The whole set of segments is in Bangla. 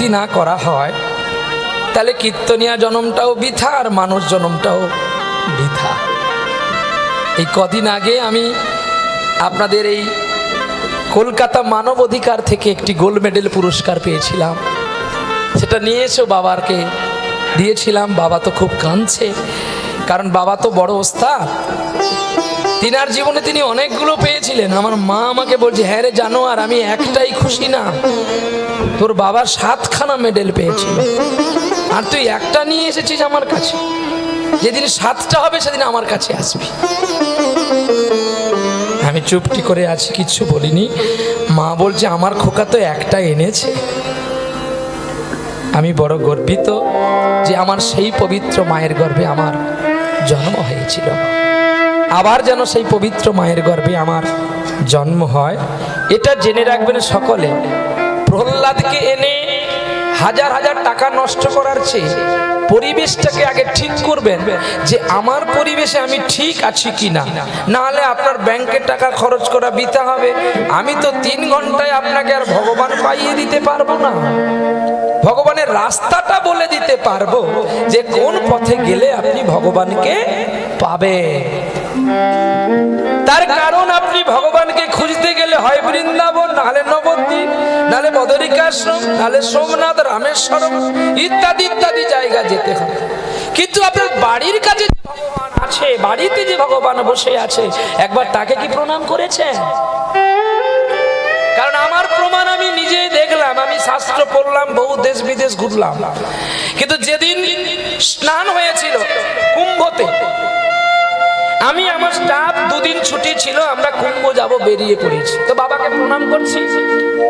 ভক্তি না করা হয় তাহলে কীর্তনিয়া জন্মটাও বৃথা আর মানুষ জন্মটাও বৃথা। এই কদিন আগে আমি আপনাদের এই কলকাতা মানব অধিকার থেকে একটি গোল্ড মেডেল পুরস্কার পেয়েছিলাম, সেটা নিয়ে এসেও বাবাকে দিয়েছিলাম। বাবা তো খুব কাঁদছে, কারণ বাবা তো বড় ওস্তাদ, তিনার জীবনে তিনি অনেকগুলো পেয়েছিলেন। আমার মা আমাকে বলছে, হ্যাঁ রে জানো, আর আমি একটাই খুশি না, তোর বাবা 7খানা মেডেল পেয়েছিল আর তুই একটা নিয়ে এসেছিস আমার কাছে। যেদিন 7টা হবে সেদিন আমার কাছে আসবি। আমি চুপটি করে আছি, কিচ্ছু বলিনি। মা বলছে, আমার খোকা তো একটা এনেছে। আমি বড় গর্বিত যে আমার সেই পবিত্র মায়ের গর্ভে আমার জন্ম হয়েছিল, আবার যেন সেই পবিত্র মায়ের গর্ভে আমার জন্ম হয়। এটা জেনে রাখবেন সকলে। প্রহ্লাদকে এনে হাজার হাজার টাকা নষ্ট করার চেয়ে পরিবেশটাকে আগে ঠিক করবেন যে আমার পরিবেশে আমি ঠিক আছি কিনা, না হলে আপনার ব্যাংকের টাকা খরচ করা বৃথা হবে। আমি তো 3 ঘন্টায় আপনাকে আর ভগবান পাইয়ে দিতে পারবো না, ভগবানের রাস্তাটা বলে দিতে পারবো যে কোন পথে গেলে আপনি ভগবানকে পাবেন। তার কারণ আপনি ভগবানকে খুঁজতে গেলে হয় বৃন্দাবন, নাহলে নবদ্বীপ, নাহলে বদরিকাশ্রম, নাহলে সোমনাথ, রামেশ্বরম ইত্যাদি ইত্যাদি জায়গা যেতে হবে। কিন্তু আপনার বাড়ির কাছে ভগবান আছে, বাড়িতে যে ভগবান বসে আছে, একবার তাকে কি প্রণাম করেছেন? কারণ আমার প্রমাণ আমি নিজেই দেখলাম। আমি শাস্ত্র পড়লাম, বহু দেশ বিদেশ ঘুরলাম, কিন্তু যেদিন স্নান হয়েছিল কুম্ভতে, আমি আমার স্টাফ 2 দিন ছুটি ছিল, আমরা কুম্ভ যাব বেরিয়ে পড়েছি। তো বাবাকে প্রণাম করছি,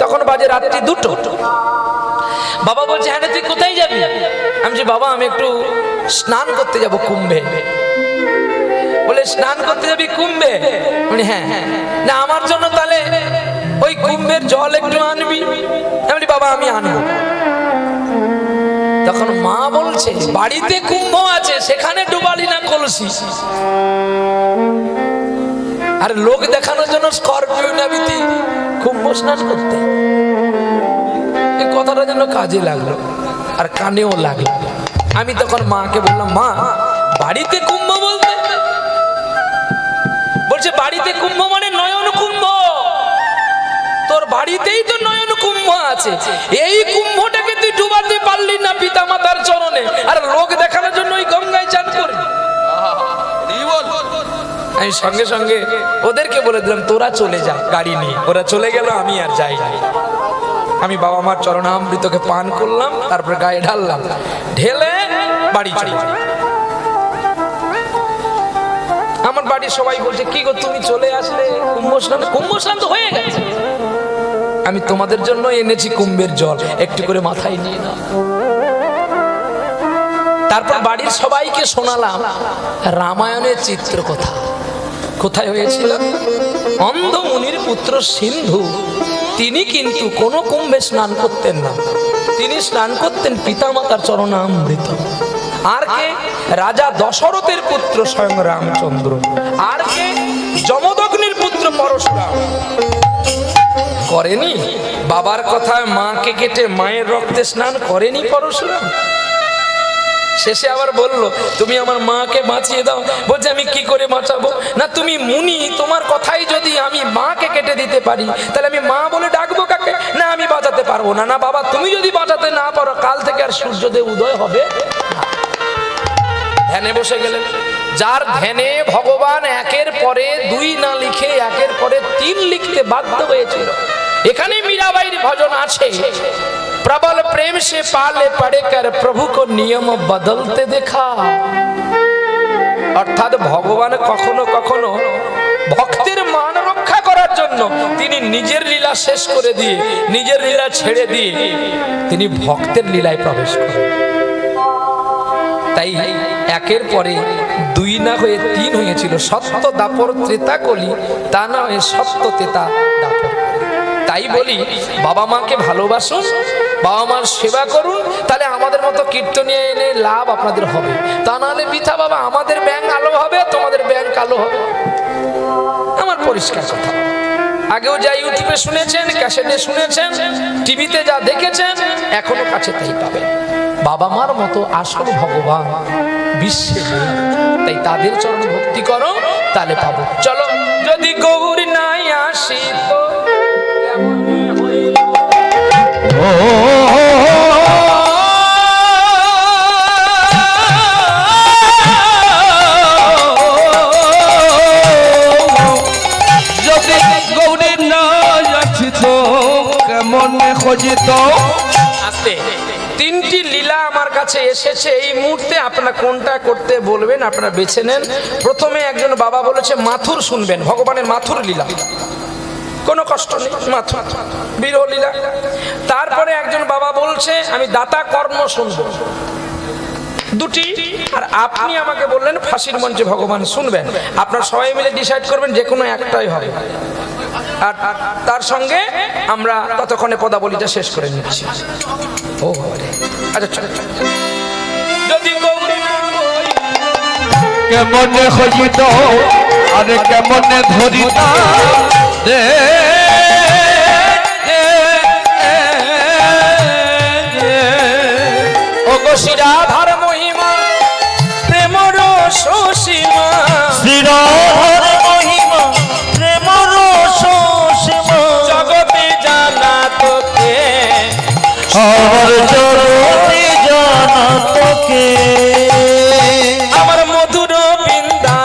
তখন বাজে রাত্রি 2টো। বাবা বলছে, হ্যাঁ তুই কোথায় যাবি? আমি বলছি, বাবা আমি একটু স্নান করতে যাব কুম্ভে। বলে, স্নান করতে যাবি কুম্ভে? বলি, হ্যাঁ। না আমার জন্য তাহলে ওই কুম্ভের জল একটু আনবি। আমি বলি, বাবা আমি আনবো। তখন মা বলছে, বাড়িতে কুম্ভ আছে, সেখানে ডুবালি না কলসি। আর লোক দেখানোর জন্য স্করপিও নাবিতি কুম্ভ স্নান করতে। এই কথাটা যেন কাজে লাগলো আর কানেও লাগলো। আমি তখন মাকে বললাম, মা বাড়িতে কুম্ভ বলতে? বলছে, বাড়িতে কুম্ভ মানে নয়ন কুম্ভ। তোর বাড়িতেই তো নয়ন কুম্ভ আছে, এই কুম্ভটাকে তুই ডুবাতে পারলি না পিতা মাতার চরণে, আর লোক দেখানোর জন্য ওই গঙ্গায় চান করবি? আমি সঙ্গে সঙ্গে ওদেরকে বলে দিলাম, তোরা চলে যা গাড়ি নিয়ে। ওরা চলে গেল, আমি আর যাই না। আমি বাবা মার চরণামৃতকে পান করলাম, তারপরে গায়ে ঢাললাম, ঢেলে বাড়ি চলে যাই। আমার বাড়ির সবাই বলছে, কি গো তুমি চলে আসলে, কুম্ভ স্নান তো হয়ে গেছে। আমি তোমাদের জন্য এনেছি কুম্ভের জল, একটু করে মাথায় নিয়ে নাও। তারপর বাড়ির সবাইকে শোনালাম রামায়ণের চিত্র কথা। কোথায় হয়েছিল? অন্ধ মুনির পুত্র সিন্ধু, তিনি কিন্তু কোনো কুম্ভে স্নান করতেন না, তিনি স্নান করতেন পিতামাতার চরণামৃত। আর কে? রাজা দশরথের পুত্র স্বয়ং রামচন্দ্র। আর কে? যমদগ্নির পুত্র পরশুরাম। করেনি? বাবার কথায় মাকে কেটে মায়ের রক্তে স্নান করেনি পরশুরাম? শেষে আবার বলল, তুমি আমার মাকে বাঁচিয়ে দাও। বলছে, আমি কি করে বাঁচাবো? না তুমি মুনি, তোমার কথাই যদি আমি মাকে কেটে দিতে পারি, তাহলে আমি মা বলে ডাকবো কাকে? না আমি বাঁচাতে পারবো না। না বাবা, তুমি যদি বাঁচাতে না পারো, কাল থেকে আর সূর্যোদয় উদয় হবে। ধ্যানে বসে গেলেন। যার ধ্যানে ভগবান 1-এর পরে 2 না লিখে 1-এর পরে 3 লিখতে বাধ্য হয়েছিল। এখানে মীরাবাইর ভজন আছে, প্রবল প্রেম সে পালে পড়ে কর প্রভু কো নিয়ম বদলতে দেখা। অর্থাৎ ভগবান কখনো কখনো ভক্তের মান রক্ষা করার জন্য তিনি নিজের লীলা শেষ করে দিয়ে, নিজের লীলা ছেড়ে দিয়ে তিনি ভক্তের লীলায় প্রবেশ করেন। তাই 1-এর পরে 2 না হয়ে 3 হয়েছিল। সত্য দাপর ত্রেতা কলি, তা না হয়ে সত্য তেতা দাপর। তাই বলি, বাবা মাকে ভালোবাসুন, বাবা মার সেবা করুন, তাহলে আমাদের মতো কীর্তনিয়া এনে লাভ আপনাদের হবে। তা নাহলে বৃথা বাবা, আমাদের ব্যাংক আলো হবে, তোমাদের ব্যাংক আলো হবে। আমার পরিষ্কার কথা। আগেও যা ইউটিউবে শুনেছেন, ক্যাসেটে শুনেছেন, টিভিতে যা দেখেছেন, এখনো কাছে তাই পাবেন। বাবা মার মতো আসল ভগবান বিশ্বে নেই, তাই তাদের চরণ ভক্তি করো, তাহলে পাবো। চলো, যদি গৌরী নাই আসি তো আস্তে। তিনটি লীলা আমার কাছে এসেছে, এই মুহূর্তে আপনারা কোনটা করতে বলবেন আপনারা বেছে নেন। প্রথমে একজন বাবা বলেছে মাথুর শুনবেন, ভগবানের মাথুর লীলা, কোনো কষ্ট নেই, মাথুর বিরহ লীলা। তারপরে একজন বাবা বলছে আমি দাতা কর্ম শুনবো, দুটি। আর আপনি আমাকে বললেন ফাঁসির মঞ্চে ভগবান শুনবেন। আপনারা সবাই মিলে ডিসাইড করবেন, যে কোনো একটাই হবে। আর তার সঙ্গে আমরা ততক্ষণে পদাবলীটা শেষ করে নিচ্ছি। ও আচ্ছা, চল। যদি কেমনে হইত আরে কেমনে ধরিত রে ওগো শ্রীরাধার মহিমা প্রেমর সসীমা, শ্রীরাধার মহিমা প্রেমর সসীমা, জগতে জানা তোকে, আর জগতে জানা তোকে, আমার মধুর বৃন্দা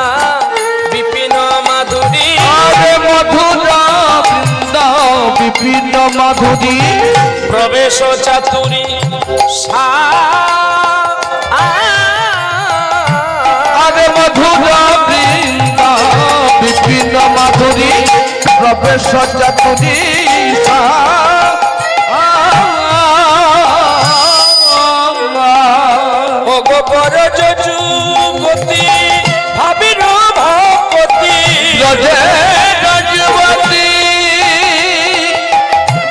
বিপিন মাধুরী, আরে মধুরা বৃন্দা বিপিন মাধুরী, প্রবেশ চাতুরী আরে মধুরা বৃন্দা বিপিন মাধুরী, প্রবেশ চাতুরী, ও গোবর যুবতী ভাবির ভগবতী, রাজবতী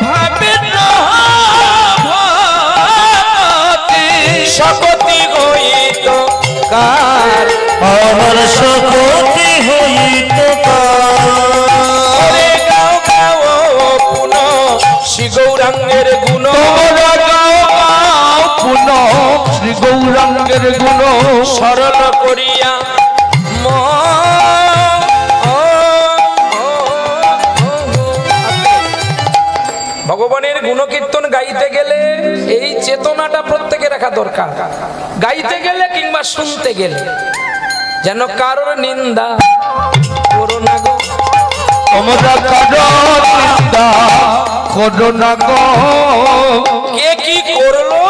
ভাবির ভগবতী, শপতি হইত কার, আমার শপতি হইত ওরে গাও গাও পুন শ্রী গৌরাঙ্গের গুণ, শ্রী গৌরাঙ্গের গুণ সরল করিয়া ভগবানের গুণকীর্তন গাইতে গেলে এই চেতনাটা প্রত্যেকে রাখা দরকার। গাইতে গেলে কিংবা শুনতে গেলে যেন কারোর নিন্দা করো না গো, তোমরা কারোর নিন্দা করো না গো, কে কি করলো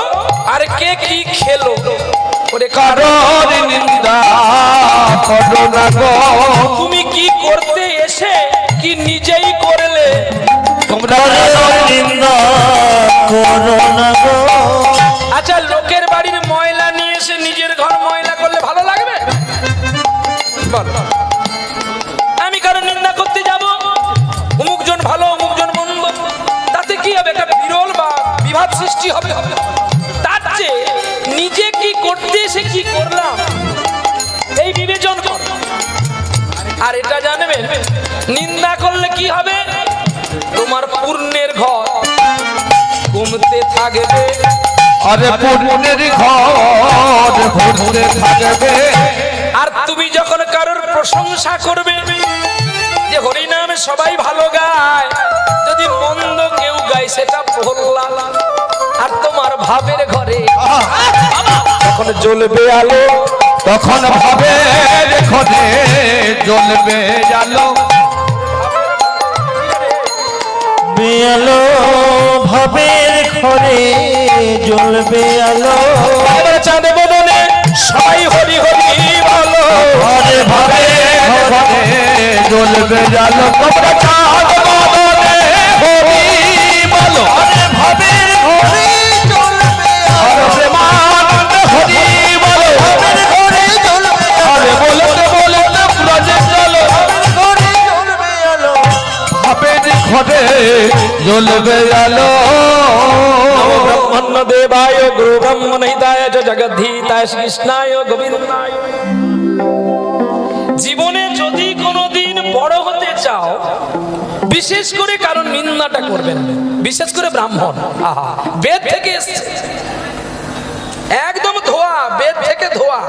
আর কে কি খেলো, ওরে কারোর নিন্দা করো না গো, তুমি কি করতে এসে কি নিজেই করলে, তোমরা নিন্দা করো না গো। আচ্ছা, লোকের বাড়ির ময়লা নিয়ে এসে নিজের ঘর ময়লা করলে ভালো লাগবে? বল, আমি কারো নিন্দা করতে যাব, অমুকজন ভালো অমুকজন মন্দ, তাতে কি হবে? একটা বিরল বা বিভাদ সৃষ্টি হবে। তার চেয়ে নিজে কি করতে এসে কি করলাম এই বিবেচন কর। আর এটা জানবেন, নিন্দা করলে কি হবে? তোমার পুণ্যের ঘর কমতে থাকবে, আরে পুণ্যের ঘর ভরতে থাকবে, আর তুমি যখন কারোর প্রশংসা করবে যে হরিনামে সবাই ভালো গায়, যদি মন্দ কেউ গায় সেটা বললা, আর তোমার ভাবের ঘরে তখন জ্বলবে আলো, তখন ভাবে ঘরে জ্বলবে আলো, বেয়ালো ভাবের ঘরে জ্বলবে আলো, চাঁদ বদনে সবাই হরি হরি ভালো, ঘরে ভাবে ঘরে জ্বলবে আলো, তোমরা চাঁদ বদনে হরি বলো, ঘরে ভাবের ঘরে জ্বলবে আলো, প্রেমানন্দ হরি বলো, ভাবের ঘরে জ্বলবে আলো, বলতে বলতে ব্রজে চলো, ঘরে জ্বলবে আলো, ভাবের ঘরে জ্বলবে আলো। ব্রহ্মণ্য দেবায় গুরু ব্রহ্মণ হিতায় চ জগদ্ধিতায় কৃষ্ণায় গোবিন্দায়। জীবনে যদি কোনোদিন বড় হতে চাও, বিশেষ করে কারণ নিন্দাটা করবেন না, বিশেষ করে ব্রাহ্মণ। আহা, বেদ থেকে এসছে, একদম ধোয়া, বেদ থেকে ধোয়া।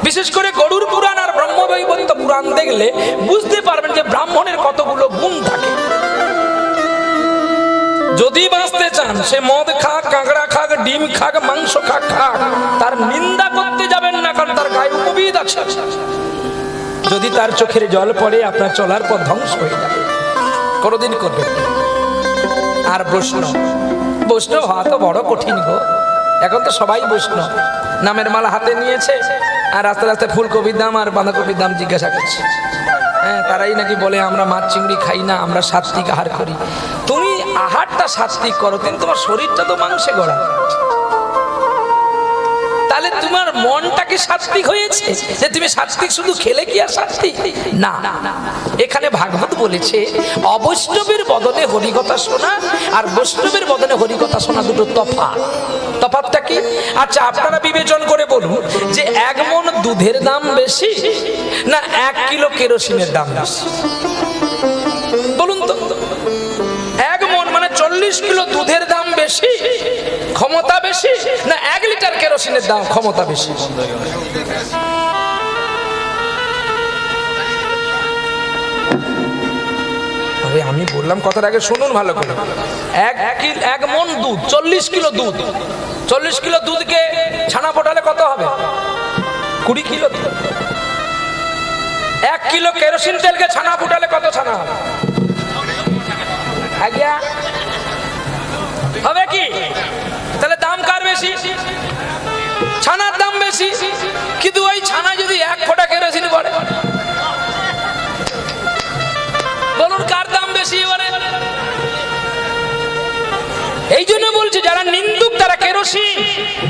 বিশেষ করে গরুড় পুরাণ আর ব্রহ্মবৈবর্ত পুরাণ দেখলে বুঝতে পারবেন যে ব্রাহ্মণের কতগুলো গুণ থাকে। যদি বাঁচতে চান, সে মদ খাক, কাঁকড়া খাক, ডিম খাক, মাংস খাক, তার নিন্দা করতে যাবেন না, কারণ তার গায়ে উপবিদ আছে। যদি তার চোখের জল পড়ে, আপনার চলার পথ ধ্বংস হয়ে যাবে, কোনোদিন করবেন না। আর বৈষ্ণব হওয়া তো বড় কঠিন গো। এখন তো সবাই বৈষ্ণব, নামের মালা হাতে নিয়েছে, আর রাস্তায় রাস্তায় ফুলকপির দাম আর বাঁধাকপির দাম জিজ্ঞাসা করছে। হ্যাঁ, তারাই নাকি বলে আমরা মাছ চিংড়ি খাই না, আমরা সাত্বিক আহার করি। তুমি আহারটা সাত্বিক করো, কিন্তু তোমার শরীরটা তো মাংসে গড়া। তাহলে তোমার মনটা কি সাত্বিক হয়েছে যে তুমি সাত্বিক শুধু খেলে কি আর সাত্বিক? না, এখানে ভাগবত বলেছে অবৈষ্ণবের বদনে হরিকথা শোনা আর বৈষ্ণবের বদনে হরিকথা শোনা দুটো তফাৎ। তফাৎটা কি? আচ্ছা, আপনারা বিবেচন করে বলুন যে 1 মণ দুধের দাম বেশি না 1 কিলো কেরোসিনের দাম বেশি? বলুন তো। 1 মণ মানে 40 কিলো দুধের দাম বেশি, ক্ষমতা বেশি, না 1 লিটার কেরোসিনের দাম ক্ষমতা বেশি? আমি বললাম কথার আগে শুনুন ভালো করে। 1 মণ দুধ, 40 কিলো দুধ। 40 কিলো দুধকে ছানা ফোটালে কত হবে? 20 কিলো। 1 কিলো কেরোসিন তেলকে ছানা ফুটালে কত ছানা হবে? আজ্ঞা হবে কি? তাহলে দাম কার বেশি? ছানার দাম বেশি। কিন্তু ওই ছানা যদি 1 ফোঁটা কেরোসিন পড়ে, বলুন কার দাম বেশি? এবারে এই জন্য বলছে যারা নিন্দুক তারা কেরোসিন,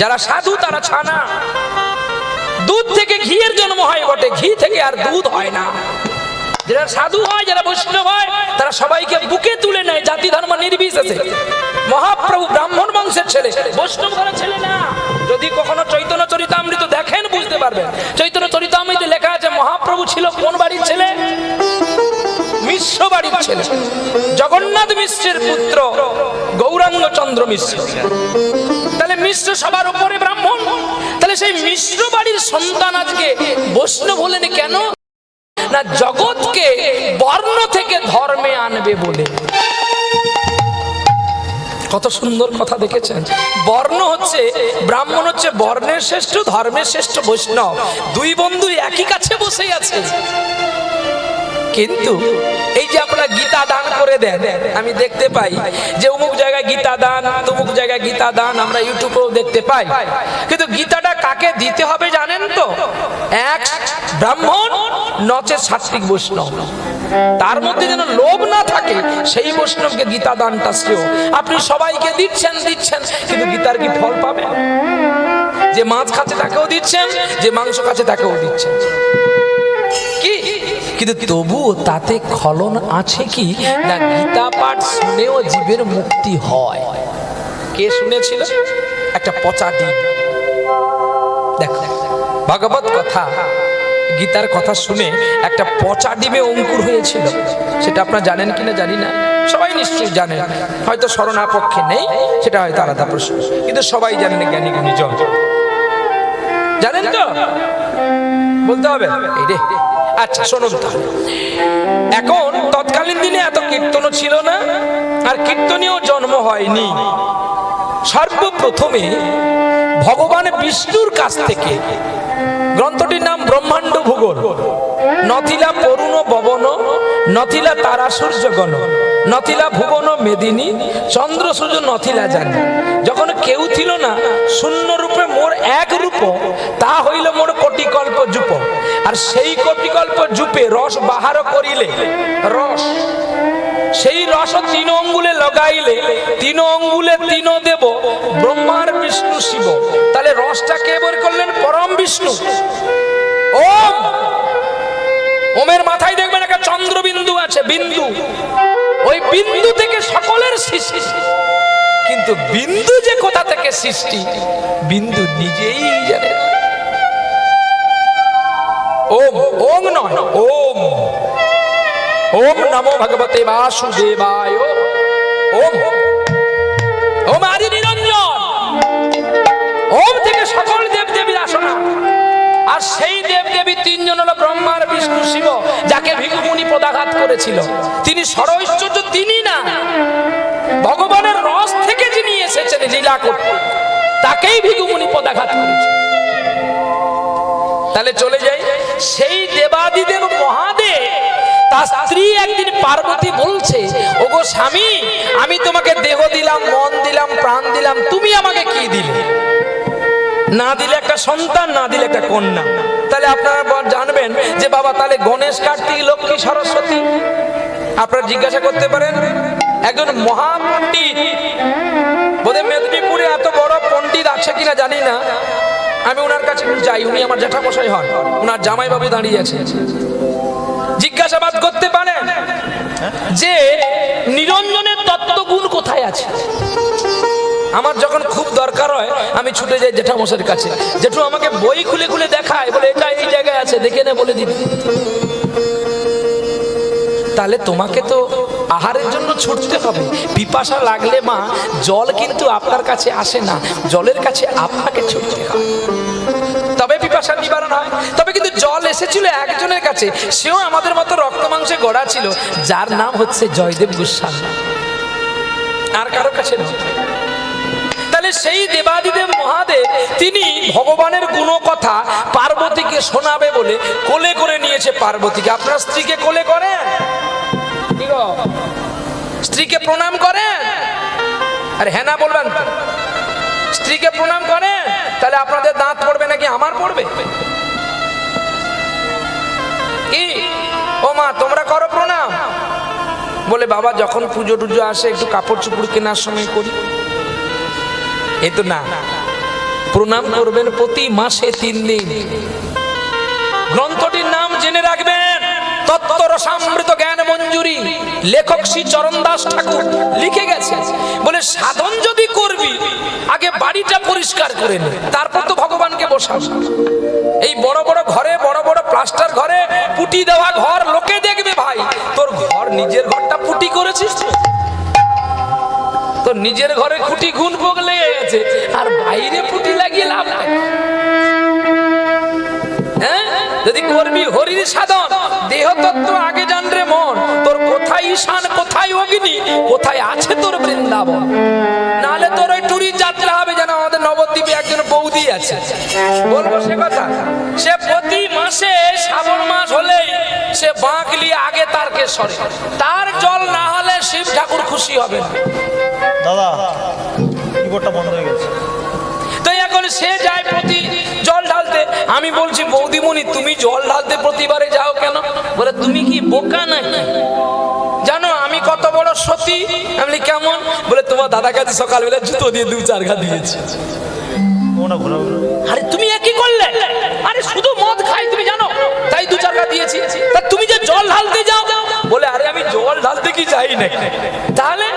যারা সাধু তারা ছানা। দুধ থেকে ঘিয়ের জন্ম হয় বটে, ঘি থেকে আর দুধ হয় না। যারা সাধু হয়, যারা বৈষ্ণব হয়, তারা সবাইকে বুকে তুলে নেয়, জাতি ধর্ম নির্বিশেষে। মহাপ্রভু ব্রাহ্মণ বংশের ছেলে, বৈষ্ণব ঘরের ছেলে না। যদি কখনো চৈতন্য চরিতামৃত দেখেন বুঝতে পারবেন। চৈতন্য চরিতামৃতে লেখা আছে মহাপ্রভু ছিল কোন বাড়ির ছেলে? মিশ্র বাড়ির ছেলে। জগন্নাথ মিশ্রের পুত্র গৌরাঙ্গ চন্দ্র মিশ্র। তাহলে মিশ্র সবার উপরে ব্রাহ্মণ। তাহলে সেই মিশ্র বাড়ির সন্তান আজকে বৈষ্ণব হলেন কেন? না জগৎকে বর্ণ থেকে ধর্মে আনবে বলে। কত সুন্দর কথা দেখেছেন। বর্ণ হচ্ছে, ব্রাহ্মণ হচ্ছে বর্ণের শ্রেষ্ঠ, ধর্মের শ্রেষ্ঠ বৈষ্ণব। দুই বন্ধু একই কাছে বসে আছে। কিন্তু এই যে আপনারা গীতা দান করে দেন, আমি দেখতে পাই যে অমুক জায়গায় গীতা দান, তমুক জায়গায় গীতা দান, আমরা ইউটিউবেও দেখতে পাই। কিন্তু গীতাটা কাকে দিতে হবে জানেন তো? এক ব্রাহ্মণ নচে সাত্বিক বৈষ্ণব। তার মধ্যে যেন লোভ না থাকে, সেই বৈষ্ণবকে গীতা দানটা শ্রেয়। আপনি সবাইকে দিচ্ছেন, কিন্তু গীতার কি ফল পাবে? যে মাছ খাচ্ছে তাকেও দিচ্ছেন, যে মাংস খাচ্ছে তাকেও দিচ্ছেন, কি? কিন্তু তবুও তাতে খলন আছে কি না গীতা পাঠ শুনেও জীবের মুক্তি হয়। কে শুনেছিল? একটা পচা ডিম। দেখো ভাগবত কথা, গীতার কথা শুনে একটা পচা ডিমে অঙ্কুর হয়েছিল। সেটা আপনারা জানেন কিনা জানি না, সবাই নিশ্চয়ই জানেন, হয়তো শরণাপক্ষে নেই, সেটা হয়তো আলাদা প্রশ্ন, কিন্তু সবাই জানেন, জ্ঞানী গুণীজন জানেন তো? বলতে হবে এই রে। আচ্ছা শুনুন, এখন তৎকালীন দিনে এত কীর্তনও ছিল না, আর কীর্তনীয় জন্ম হয়নি। সর্বপ্রথমে ভগবান বিষ্ণুর কাছ থেকে, গ্রন্থটির নাম ব্রহ্মাণ্ড ভূগোল, নথিলা পরুণ ববন, নথিলা তারা সূর্যগণ, নথিলা ভুবন মেদিনী, চন্দ্র সূর্য নথিলা জানি। যখন কেউ ছিল না, শূন্য রূপে মোর এক রূপ, তা হইল মোর কোটিকল্প জুপ। আর সেই কোটিকল্প জুপে রস বাহার করিলে, রস সেই রস 3 অঙ্গুলে লগাইলে, 3 অঙ্গুলে 3 দেব, ব্রহ্মার বিষ্ণু শিব। তাহলে রসটা কে বের করলেন? পরম বিষ্ণু। ওম, ওমের মাথায় দেখবেন একটা চন্দ্রবিন্দু আছে, বিন্দু। ওই বিন্দু থেকে সকলের সৃষ্টি। কিন্তু বিন্দু যে কোথা থেকে সৃষ্টি, বিন্দু নিজেই জানে না। ওম, ওম নয়, ওম। ওম নমো ভগবতে বাসুদেবায়। ওম ওম আদি নিরঞ্জন। ওম থেকে সকল দেবদেবীর আসনা। আর সেই দেবদেবী তিনজন হলো ব্রহ্মার বিষ্ণু শিব, যাকে ভিক্ষুমুনি পদাঘাত করেছিল। তিনি সরৈশ্বর্য তিনি না, ভগবানের রস থেকে যিনি এসেছেন লীলা করতে, তাকেই ভিক্ষুমুনি পদাঘাত করেছে। তাহলে চলে যাই, সেই দেবাদিদেব মহাদেব তার স্ত্রী একদিন পার্বতী বলছে, ওগো স্বামী, আমি তোমাকে দেহ দিলাম, মন দিলাম, প্রাণ দিলাম, তুমি আমাকে কি দিলে? না দিলে একটা সন্তান, না দিলে একটা কন্যা। তাহলে আপনারা জানবেন যে বাবা তাহলে গণেশ, কার্তিক, লক্ষ্মী, সরস্বতী। আপনারা জিজ্ঞাসা করতে পারেন, একজন মহাপণ্ডিত, বোধহয় মেদিনীপুরে এত বড় পণ্ডিত আছে কিনা জানি না, আমি ওনার কাছে যাই, উনি আমার জ্যাঠামশাই হন, ওনার জামাইবাবু দাঁড়িয়ে আছে। জিজ্ঞাসাবাদ করতে পারেন যে নিরঞ্জনের তত্ত্বগুণ কোথায় আছে। আমার যখন খুব দরকার হয় আমি ছুটে যাই জেঠামশাইয়ের কাছে, জেঠু আমাকে বই খুলে খুলে দেখায়, বলে এটা এই জায়গায় আছে, দেখে নে, বলে দিবি। তাহলে তোমাকে তো আহারের জন্য ছুটতে হবে। পিপাসা লাগলে মা, জল কিন্তু আপনার কাছে আসে না, জলের কাছে আপনাকে ছুটতে হবে, তবে পিপাসা নিবারণ হয়। তবে কিন্তু জল এসেছিল একজনের কাছে, সেও আমাদের মতো রক্ত মাংসে গড়া ছিল, যার নাম হচ্ছে জয়দেব গোস্বামী, আর কারো কাছে নয়। তাহলে সেই দেবাদিদেব মহাদেব তিনি ভগবানের গুণকথা পার্বতীকে শোনাবে বলে কোলে করে নিয়েছে পার্বতীকে। আপনার স্ত্রীকে কোলে করেন? স্ত্রীকে প্রণাম করেন? আরে হ্যাঁ না বলবেন তো? স্ত্রীকে প্রণাম করেন? তাহলে আপনাদের দাঁত পড়বে নাকি আমার পড়বে? কি ও মা, তোমরা করো প্রণাম? বলে বাবা যখন পুজো টুজো আসে একটু কাপড় চুপড় কেনার সময় করি। এই তো না, প্রণাম করবেন প্রতি মাসে 3 দিন। গ্রন্থটির নাম জেনে রাখবেন, তত্ত্ব রসামৃত জ্ঞান মঞ্জুরি। লেখক শ্রী চরণ দাস ঠাকুর লিখে গেছে, বলে সাধন যদি করবি আগে বাড়িটা পরিষ্কার করে নে, তারপর তো ভগবানকে বসাস। এই বড় বড় ঘরে, বড় বড় প্লাস্টার ঘরে, পুটি দেওয়া ঘর লোকে দেখবে, ভাই তোর ঘর, নিজের ঘরটা পুটি করেছিস তো নিজের ঘরে খুঁটি গুণ ভোগ লেগে গেছে, আর বাইরে পুটি লাগিয়ে লাভ নাই। হ্যাঁ, যদি করবি হরির সাধন, দেহ তত্ত্ব আগে জান রে মন, তোর কোথায় ঈশান, কোথায় অগ্নি, কোথায় আছে তোর বৃন্দাবন। নালে তোর ওই টুরি যাত্রা হবে। যেন আমাদের নবদ্বীপে একজন বৌদি আছে, বলবো সে কথা, সে প্রতি মাসে শ্রাবণ মাস হলেই সে বাঁক নিয়ে আগে তারকেশ্বরে, তার জল না হলে শিব ঠাকুর খুশি হবে না। দাদা কিবোর্ডটা বন্ধ হয়ে গেছে। তো এখন সে যায় প্রতি জল ঢালতে। আমি বলছি বৌদিমণি তুমি জল ঢালতে প্রতিবারে যাও কেন? বলে তুমি কি বোকা নাকি? জানো আমি কত বড় সতী? আমি কেমন? বলে তোমার দাদা কাছে সকালবেলা জুতো দিয়ে 2-4 ঘা দিয়েছি। আরে তুমি একই করলে? আরে শুধু মদ খাই তুমি জানো, তাই 2-4 ঘা দিয়েছি। তা তুমি যে জল ঢালতে যাও, বলে আরে আমি জল ঢালতে কি যাই নাকি? তাহলে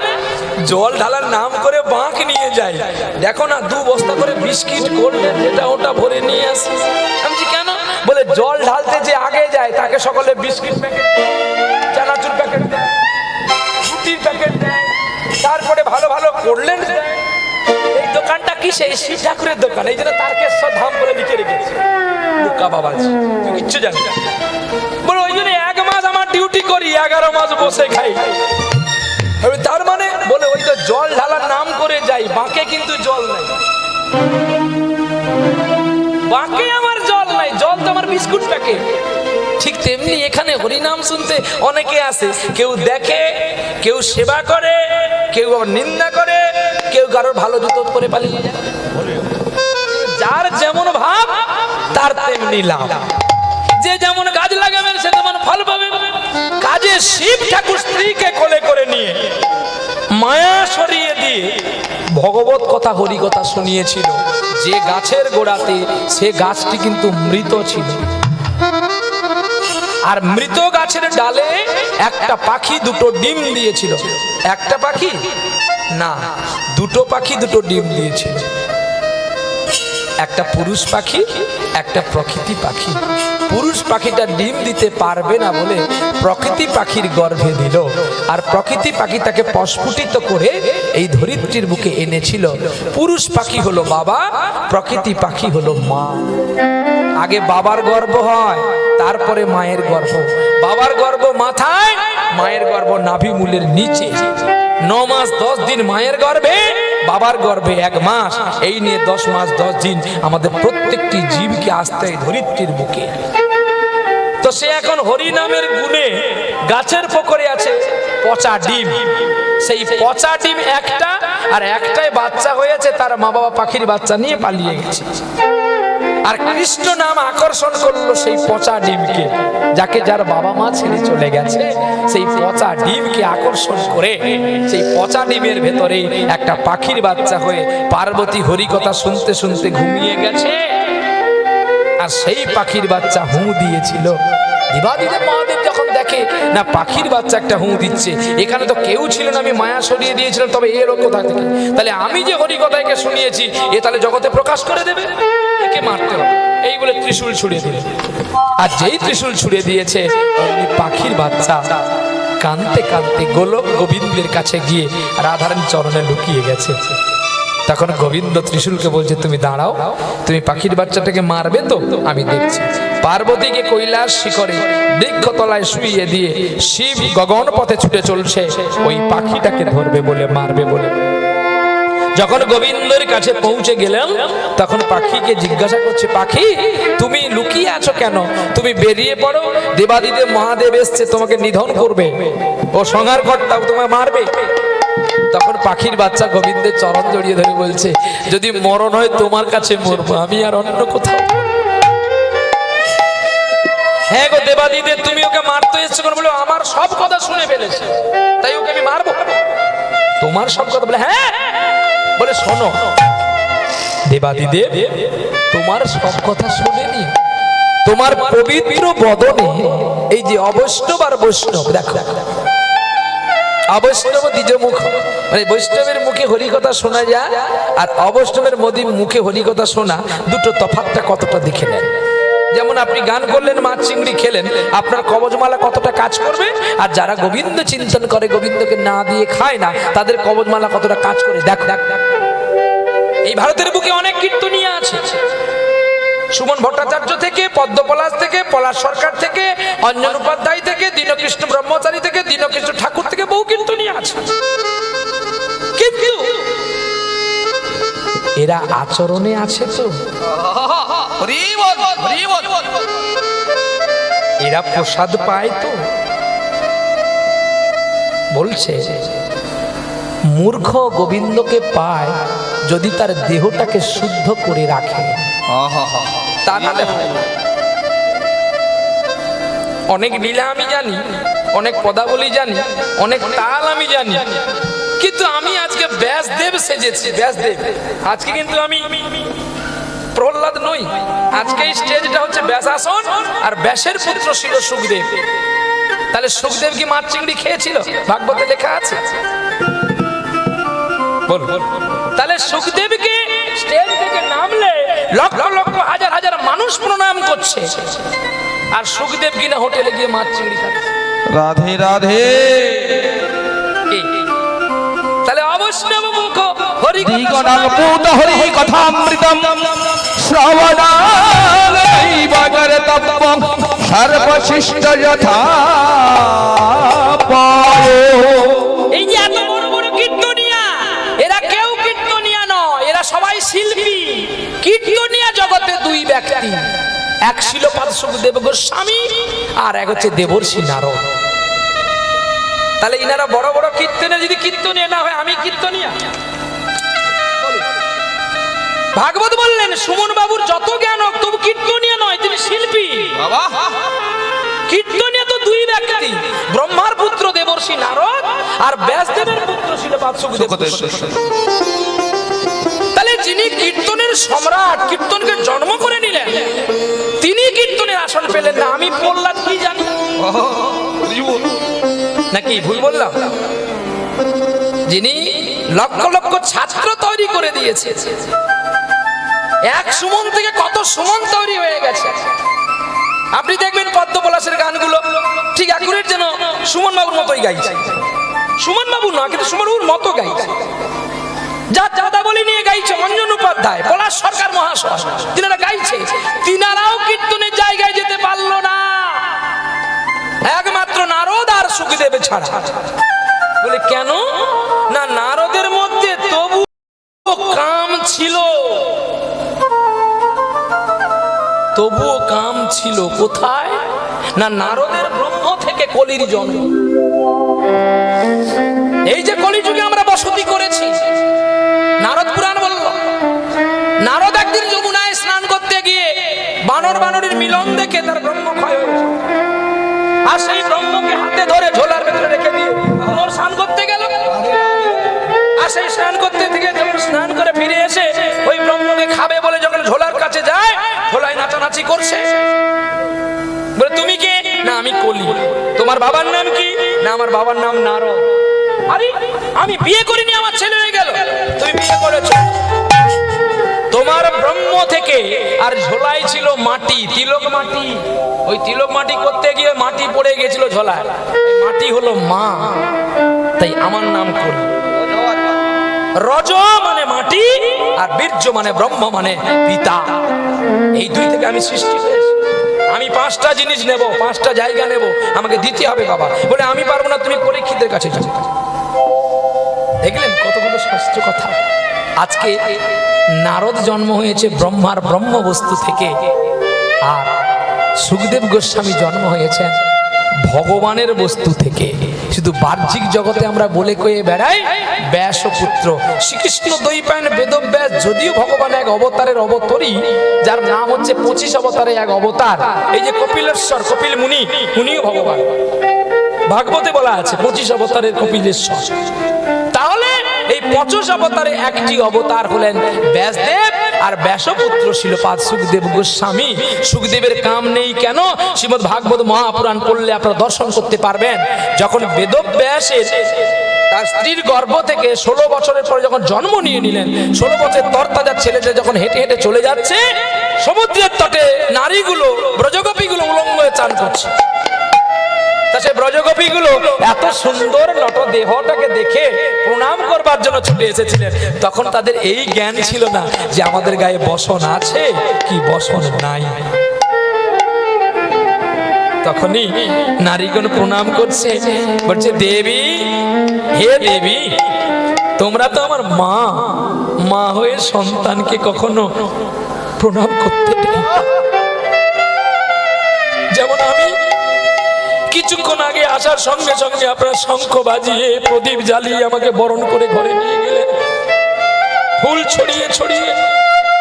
জল ঢালার নাম করে বাঁক নিয়ে যাই, দেখো না 2 বস্তা করে বিস্কিট করলে যেটা ওটা ভরে নিয়ে আসি। আমি কেন? বলে জল ঢালতে যে আগে যায় তাকে সকলে বিস্কিট প্যাকেট, চানাচুর প্যাকেট দেয়, রুটির প্যাকেট দেয়, তারপরে ভালো ভালো করলেন দেয়। এই দোকানটা কি সেই শিব ঠাকুরের দোকান, এই জন্য তারকেশ্বর ধাম বলে লিখে রেখেছে। বোকা বাবা, তুই কিচ্ছু জানি না। বলে ওই জন্য 1 মাস আমার ডিউটি করি, 11 মাস বসে খাই। তার মানে বলে ওই তো জল ঢালার নাম করে যাই, বাঁকে কিন্তু জল নাই, বাঁকে আমার জল নাই, জল তো আমার বিস্কুট প্যাকেট। ঠিক তেমনি এখানে হরিনাম শুনতে অনেকে আসে, কেউ দেখে, কেউ সেবা করে, কেউ আবার নিন্দা করে, কেউ কারোর ভালো জুতো করে পালিয়ে যায়। যার যেমন ভাব তার তেমনি লাভ। যে যেমন গাছ লাগাবেন সে তেমন ফল পাবে। কাজে শিব ঠাকুর স্ত্রীকে কোলে করে নিয়ে মায়া সরিয়ে দিয়ে ভগবত কথা, হরি কথা শুনিয়েছিল। যে গাছের গোড়াতে, সে গাছটি কিন্তু মৃত ছিল, আর মৃত গাছের ডালে একটা পাখি 2টো ডিম দিয়েছিল। একটা পাখি না, 2টো পাখি 2টো ডিম দিয়েছিল। একটা পুরুষ পাখি, একটা প্রকৃতি পাখি। পুরুষ পাখিটা ডিম দিতে পারবে না বলে প্রকৃতি পাখির গর্ভে দিল, আর প্রকৃতি পাখি তাকে প্রস্ফুটিত করে এই ধরিত্রীর বুকে এনেছিল। পুরুষ পাখি হলো বাবা, প্রকৃতি পাখি হলো মা। আগে বাবার গর্ভ হয়, তারপরে মায়ের গর্ভ। বাবার গর্ভ মাথায়, মায়ের গর্ভ নাভি মূলের নিচে। 9 মাস 10 দিন মায়ের গর্ভে, বাবার গর্ভে 1 মাস। এই নিয়ে 10 মাস 10 দিন আমাদের প্রত্যেকটি জীবকে আসতে হয় ধরিত্রীর বুকে। তো সে এখন হরি নামের গুণে গাছের পুকুরে আছে পচা ডিম। সেই পচা ডিম একটা, আর একটাই বাচ্চা হয়েছে, তার মা বাবা পাখির বাচ্চা নিয়ে পালিয়ে গেছে। আর কৃষ্ণ নাম আকর্ষণ করলো সেই পচা ডিমকে, যাকে যার বাবা মা ছেড়ে চলে গেছে, সেই পচা ডিমকে আকর্ষণ করে সেই পচা ডিমের ভেতরে একটা পাখির বাচ্চা হয়ে পার্বতী হরি কথা শুনতে শুনতে ঘুমিয়ে গেছে। আর সেই পাখির বাচ্চা হু দিয়েছিল। দেবাদিদেব মহাদেব যখন দেখে না পাখির বাচ্চা একটা হু দিচ্ছে, এখানে তো কেউ ছিল না, আমি মায়া সরিয়ে দিয়েছিলাম, তবে এর কোথা থেকে? তাহলে আমি যে হরি কথা একে শুনিয়েছি, এ তাহলে জগতে প্রকাশ করে দেবে, একে মারতে হবে। এই বলে ত্রিশূল ছুড়ে দিল। আর যেই ত্রিশূল ছুড়ে দিয়েছে, অমনি পাখির বাচ্চা কাঁদতে কাঁদতে গোলক গোবিন্দের কাছে গিয়ে রাধারানীর চরণে লুকিয়ে গেছে। তখন গোবিন্দ ত্রিশূলকে বলছে, তুমি দাঁড়াও, তুমি পাখির বাচ্চাটাকে মারবে তো আমি দেখছি। পার্বতীকে কৈলাস শিখরে বৃক্ষতলায় শুইয়ে দিয়ে শিব গগন পথে ছুটে চলছে ওই পাখিটাকে ধরবে বলে, মারবে বলে। যখন গোবিন্দের কাছে পৌঁছে গেলেন, তখন পাখিকে জিজ্ঞাসা করছে, পাখি তুমি লুকিয়ে আছো কেন? তুমি বেরিয়ে পড়ো, দেবাদিদেব মহাদেব এসছে, তোমাকে নিধন করবে, ও সংহার কর্তা, তোমায় মারবে। তখন পাখির বাচ্চা গোবিন্দের চরণ জড়িয়ে ধরে বলছে, যদি মরণ হয় তোমার কাছে মরবো, আমি আর অন্য কোথাও। হ্যাঁ গো দেবাদিদেব, তুমি ওকে মারতে এসছো কেন? বলে আমার সব কথা শুনে ফেলেছে, তাই ওকে আমি মারবো। তোমার সব কথা? বলে হ্যাঁ। বলে শোনো দেবাদিদেব, তোমার সব কথা শুনেনি, তোমার পবিত্র বদনে এই যে অবৈষ্ণব আর বৈষ্ণব, দেখো অবৈষ্ণব দ্বিজমুখ, মানে বৈষ্ণবের মুখে হরিকথা শোনা যায় আর অবৈষ্ণবের মুখে হরিকথা শোনা, দুটো তফাৎটা কতটা দেখে নেন। যেমন আপনি গান করলেন, মাছ চিংড়ি খেলেন, আপনার কবজমালা কতটা কাজ করবে, আর যারা গোবিন্দ চিন্তন করে, গোবিন্দকে না দিয়ে খায় না, তাদের কবজমালা কতটা কাজ করে। দেখ দেখ, এই ভারতের বুকে অনেক কীর্তনিয়া আছে, সুমন ভট্টাচার্য থেকে, পদ্মপলাশ থেকে, পলাশ সরকার থেকে, অঞ্জন উপাধ্যায় থেকে, দীনকৃষ্ণ ব্রহ্মচারী থেকে, দীনকৃষ্ণ ঠাকুর থেকে বহু কীর্তনিয়া আছে। কিন্তু এরা আচরণে আছে তো, এরা প্রসাদ পায় তো। বলছে মূর্খ গোবিন্দকে পায় যদি তার দেহটাকে শুদ্ধ করে রাখে, তা নাহলে হয় না। অনেক লীলা আমি জানি, অনেক পদাবলী জানি, অনেক তাল আমি জানি, কিন্তু আমি আজকে ব্যাসদেব সেজেছি। ব্যাসদেব আজকে কিন্তু আমি প্রহ্লাদ নই। আজকে এই স্টেজটা হচ্ছে ব্যাসাসন, আর ব্যাসের পুত্র ছিল সুখদেব। তাহলে সুখদেব কি মাছ চিংড়ি খেয়েছিল? ভাগবতে লেখা আছে। বল, তাহলে সুখদেবকে স্টেজ থেকে নামলে লক্ষ লক্ষ হাজার হাজার মানুষ প্রণাম করছে, আর সুখদেব কিনা হোটেলে গিয়ে মাছ চিংড়ি খাচ্ছে। রাধে রাধে। তাহলে অবৈষ্ণব মুখ হরি কথামৃতম শ্রবণাৎতব্যং সর্বশিষ্ট যথা পায়ো। এই যে এত বড় বড় কীর্তনিয়া, এরা কেউ কীর্তনিয়া নয়, এরা সবাই শিল্পী। কীর্তনিয়া জগতে দুই ব্যক্তি, এক শিলপাদ সুখদেব গোস্বামী, আর এক হচ্ছে দেবর্ষি নারদ। তাহলে ইনারা বড় বড় কীর্তনে যদি কীর্তনিয়া না হয়, আমি কীর্তনিয়া? ভাগবত বললেন সুমন বাবুর যত জ্ঞান হোক, তবু কীর্তনিয়া নয়, তিনি শিল্পী। কীর্তনিয়া তো দুই ব্যক্তি, ব্রহ্মার পুত্র দেবর্ষি নারদ আর ব্যাসদেবের পুত্র শিলপাদ সুখদেব। তাহলে যিনি কীর্তনের সম্রাট, কীর্তনকে জন্ম করে নিলেন, তিনি কীর্তনের আসন পেলেন না। আমি প্রহ্লাদ কি জানি? নাকি ভুল বললাম? যিনি লক্ষ লক্ষ ছাত্র তৈরি করে দিয়েছে, এক সুমন থেকে কত সুমন তৈরি হয়ে গেছে। আপনি দেখবেন পদ্ম পলাশের গানগুলো ঠিক অ্যাকুরেট যেন সুমন বাবুর মতোই গাইছে। সুমন বাবু না, কিন্তু সুমন বাবুর মতো গাইছে। যা চাঁদাবলি নিয়ে গাইছে অঞ্জন উপাধ্যায়, পলাশ সরকার মহাশয়, তিনারা গাইছে, তিনারাও কীর্তনের জায়গায় যেতে পারলো না, একমাত্র নারদ আর সুখদেব ছাড়া। বলে কেন? না, নারদের মধ্যে তবু কাম ছিল, তবুও কাম ছিল। কোথায়? না, নারদের ব্রহ্ম থেকে কলির জন্ম। এই যে কলিযুগে আমরা বসতি করেছি, নারদ পুরাণ বলল, নারদ একদিন যমুনায় স্নান করতে গিয়ে বানর বানরের মিলন দেখে তার ব্রহ্ম ক্ষয় হয়েছে। আর সেই ব্রহ্মকে হাতে ধরে ঝোলার ভেতরে রেখে দিয়ে পুনর স্নান করতে গেল। আর সেই স্নান করতে থেকে যখন স্নান করে ফিরে এসে ওই ব্রহ্মকে খাবে বলে যখন ঝোলার কাছে যায়, ঝোলায় নাচানাচি করছে। বলে তুমি কে? না, আমি কলি। তোমার বাবার নাম কি? না, আমার বাবার নাম নারদ। আরে আমি বিয়ে করিনি, আমার ছেলে হয়ে গেল। তুমি বিয়ে করেছো। তোমার ব্রহ্ম থেকে আর ঝোলাই ছিল মাটি, তিলক মাটি। ওই তিলক মাটি করতে গিয়ে মাটি পড়ে গেছিল ঝোলায়, মাটি হলো মা, তাই আমার নাম কলি। রজ মানে মাটি, আর বীর্য মানে ব্রহ্ম মানে পিতা। এই দুই থেকে আমি সৃষ্টি হয়েছি। আমি 5টা জিনিস নেব, 5টা জায়গা নেব, আমাকে দিতে হবে বাবা। বলে আমি পারবো না, তুমি পরীক্ষিতের কাছে যাও। দেখলেন কতগুলো শাস্ত্র কথা। আজকে নারদ জন্ম হয়েছে ব্রহ্মার ব্রহ্ম বস্তু থেকে, আর সুখদেব গোস্বামী জন্ম হয়েছেন ভগবানের বস্তু থেকে। শুধু বাহ্যিক জগতে আমরা বলে কয়ে বেড়াই ব্যাস পুত্র। শ্রীকৃষ্ণ দ্বৈপায়ন বেদব্যাস যদিও ভগবান এক অবতারের অবতরী, যার নাম হচ্ছে 25 অবতারে এক অবতার। এই যে কপিলেশ্বর, কপিল মুনি, উনিও ভগবান। ভাগবতে বলা আছে 25 অবতারের কপিলেশ্বর। তাহলে এই 25 অবতারে একটি অবতার হলেন ব্যাসদেব, আর ব্যাসপুত্র শিলপাদ সুখদেব গোস্বামী। সুখদেবের কাম নেই কেন? শ্রীমদ্ ভাগবত মহাপুরাণ পড়লে আপনারা দর্শন করতে পারবেন। যখন বেদব্যাসের তার স্ত্রীর গর্ভ থেকে 16 বছরের পরে যখন জন্ম নিয়ে নিলেন, 16 বছর তরতাজা ছেলেটা যখন হেঁটে হেঁটে চলে যাচ্ছে, সমুদ্রের তটে নারীগুলো, ব্রজগোপীগুলো উলঙ্গ হয়ে চান করছে। তা সে ব্রজগোপীগুলো এত সুন্দর নট দেহটাকে দেখে প্রণাম করবার জন্য ছুটে এসেছিলেন। তখন তাদের এই জ্ঞান ছিল না যে আমাদের গায়ে বসন আছে কি বসন নাই। তখনই নারীগণ প্রণাম করছে, বলছে দেবী, হে দেবী, তোমরা তো আমার মা, মা হয়ে সন্তানকে কখনো প্রণাম করতে দেই। যেমন আমি কিছুক্ষণ আগে আসার সঙ্গে সঙ্গে আপনার শঙ্খ বাজিয়ে প্রদীপ জ্বালিয়ে আমাকে বরণ করে ঘরে নিয়ে গেলেন, ফুল ছড়িয়ে ছড়িয়ে।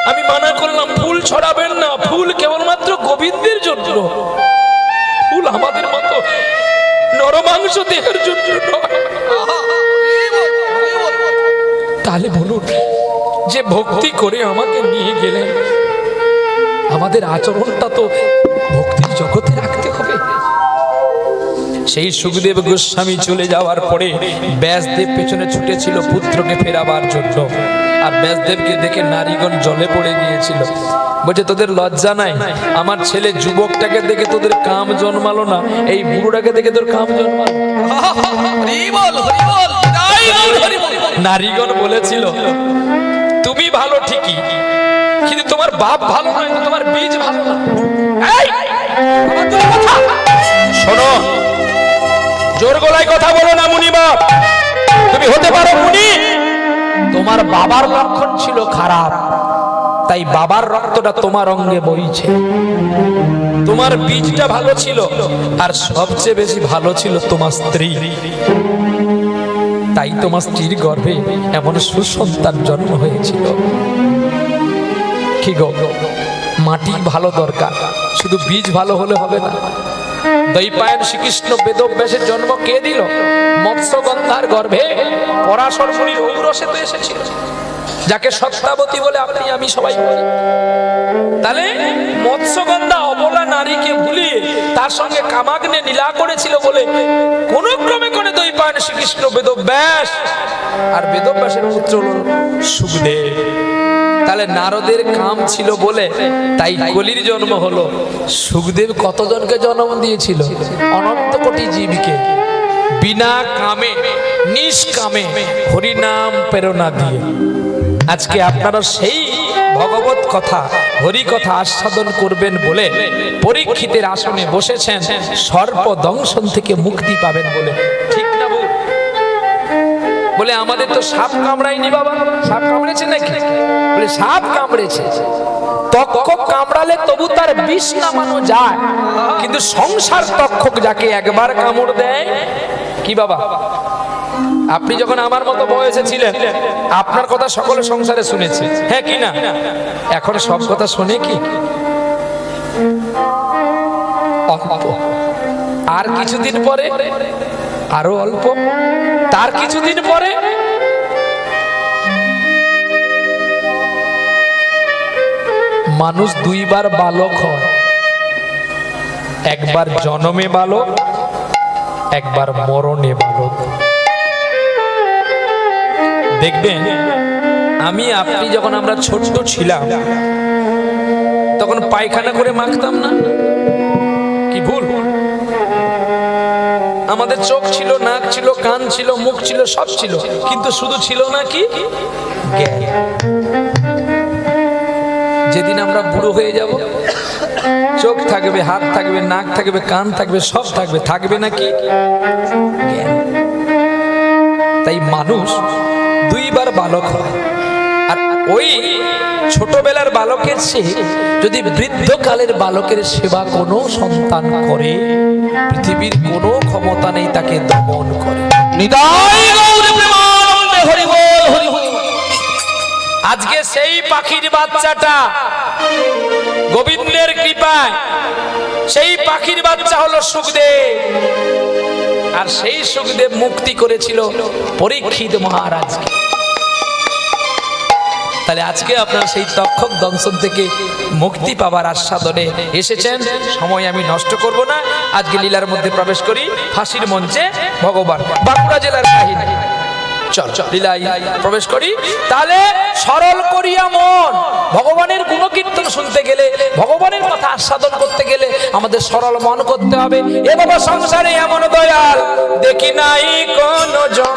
আমি মানা করলাম ফুল ছড়াবেন না, ফুল কেবলমাত্র গোবিন্দের জন্য, ফুল আমাদের মতো নরমাংস দেহের জন্য নয়। তাহলে বলুন, যে ভক্তি করে আমাকে নিয়ে গেলেন, আমাদের আচরণটা তো ভক্তির জগতে রাখতে হবে। সেই সুখদেব গোস্বামী চলে যাওয়ার পরে ব্যাসদেব পেছনে ছুটেছিল পুত্রকে ফেরাবার জন্য। আর ব্যাসদেবকে দেখে নারীগণ জলে পড়ে গিয়েছিল। বলছে তোদের লজ্জা নাই? আমার ছেলে যুবকটাকে দেখে তোদের কাম জন্মালো না, এই বুড়োটাকে দেখে তোর কাম জন্মালো। নারীগণ বলেছিল তুমি ভালো ঠিকই, কিন্তু তোমার বাপ ভালো নয়, তোমার বীজ ভালো না। শোনো, জোর গলায় কথা বলো না মুনি বাপ। তুমি হতে পারো মুনি, তোমার বাবার লক্ষণ ছিল খারাপ, তাই বাবার রক্তটা তোমার অঙ্গে বইছে। তোমার বীজটা ভালো ছিল, আর সবচেয়ে বেশি ভালো ছিল তোমার স্ত্রী, তাই তোমার স্ত্রীর গর্ভে এমন সুসন্তান জন্ম হয়েছিল। কি গো, মাটি ভালো দরকার, শুধু বীজ ভালো হলে হবে না। দৈপায়ন শ্রীকৃষ্ণ বেদব্যাসের জন্ম কে দিল? মৎস্যগন্ধার গর্ভে পরাশর মুনির ঔরসে তো এসেছিল, যাকে সত্যাবতী বলে আপনি আমি সবাই বলি। তাহলে মৎস্যগন্ধা অবলা নারীকে ভুলিয়ে তার সঙ্গে কামাগ্নে লীলা করেছিল বলে কোন ক্রমে করে দৈপায়ন শ্রীকৃষ্ণ বেদব্যাস, আর বেদব্যাসের পুত্র হল সুখদেব। তাহলে নারদের কাম ছিল বলে তাই কলির জন্ম হলো। সুখদেব কতজনকে জন্ম দিয়েছিল? অনন্ত কোটি জীবকে বিনা কামে নিষ্কামে হরিনাম প্রেরণা দিয়ে। আজকে আপনারা সেই ভগবত কথা হরি কথা আস্বাদন করবেন বলে পরীক্ষিতের আসনে বসেছেন, সর্প দংশন থেকে মুক্তি পাবেন বলে। ঠিক না বল? বলে আমাদের তো সাপ কামড়ায়নি বাবা। সাপ কামড়েছে নাকি? বলে সাপ কামড়েছে, তক্ষক কামড়ালে তবু তার বিষ নামানো যায়, কিন্তু সংসার তক্ষক যাকে একবার কামড় দেয় কি বাবা? আপনি যখন আমার মতো বয়সে ছিলেন আপনার কথা সকলে সংসারে শুনেছে, হ্যাঁ কি না? এখন সব কথা শুনে কি? অল্প। আর কিছুদিন পরে আরো অল্প, তার কিছুদিন পরে মানুষ দুইবার বালক হয়, একবার জন্মে বালক, একবার মরণে বালক। দেখবেন আমি আপনি যখন আমরা ছোট্ট ছিলাম তখন পায়খানা করে মাখতাম না? কি ভুল? আমাদের চোখ ছিল, নাক ছিল, কান ছিল, মুখ ছিল, সব ছিল, কিন্তু শুধু ছিল না কি? জ্ঞান। যেদিন আমরা বুড়ো হয়ে যাব, চোখ থাকবে, হাত থাকবে, নাক থাকবে, কান থাকবে, সব থাকবে, থাকবে নাকি? জ্ঞান। তাই মানুষ দুইবার বালক হয়। আর ওই ছোটবেলার বালকের চেয়ে যদি বৃদ্ধকালের বালকের সেবা কোনো সন্তান করে, পৃথিবীর কোনো ক্ষমতা নেই তাকে দমন করে। নিতাই গৌর প্রেমানন্দে হরি বল হরি বল। আজকে সেই পাখির বাচ্চাটা গোবিন্দের কৃপায়, সেই পাখির বাচ্চা হলো সুখদেব। আর সেই সুখদেব মুক্তি করেছিল পরীক্ষিত মহারাজকে। তাহলে আজকে আপনারা সেই তক্ষক দংশন থেকে মুক্তি পাবার আস্বাদনে এসেছেন। সময় আমি নষ্ট করব না, আজকে লীলার মধ্যে প্রবেশ করি। ফাঁসির মঞ্চে ভগবান, বাঁকুড়া জেলার কাহিনী। চল চল লীলায় প্রবেশ করি। তাহলে সরল করিয়া মন, ভগবানের গুণকীর্তন শুনতে গেলে, ভগবানের কথা আস্বাদন করতে গেলে আমাদের সরল মন করতে হবে। এ বাবা সংসারে এমন দয়াল দেখি নাই কোন জন।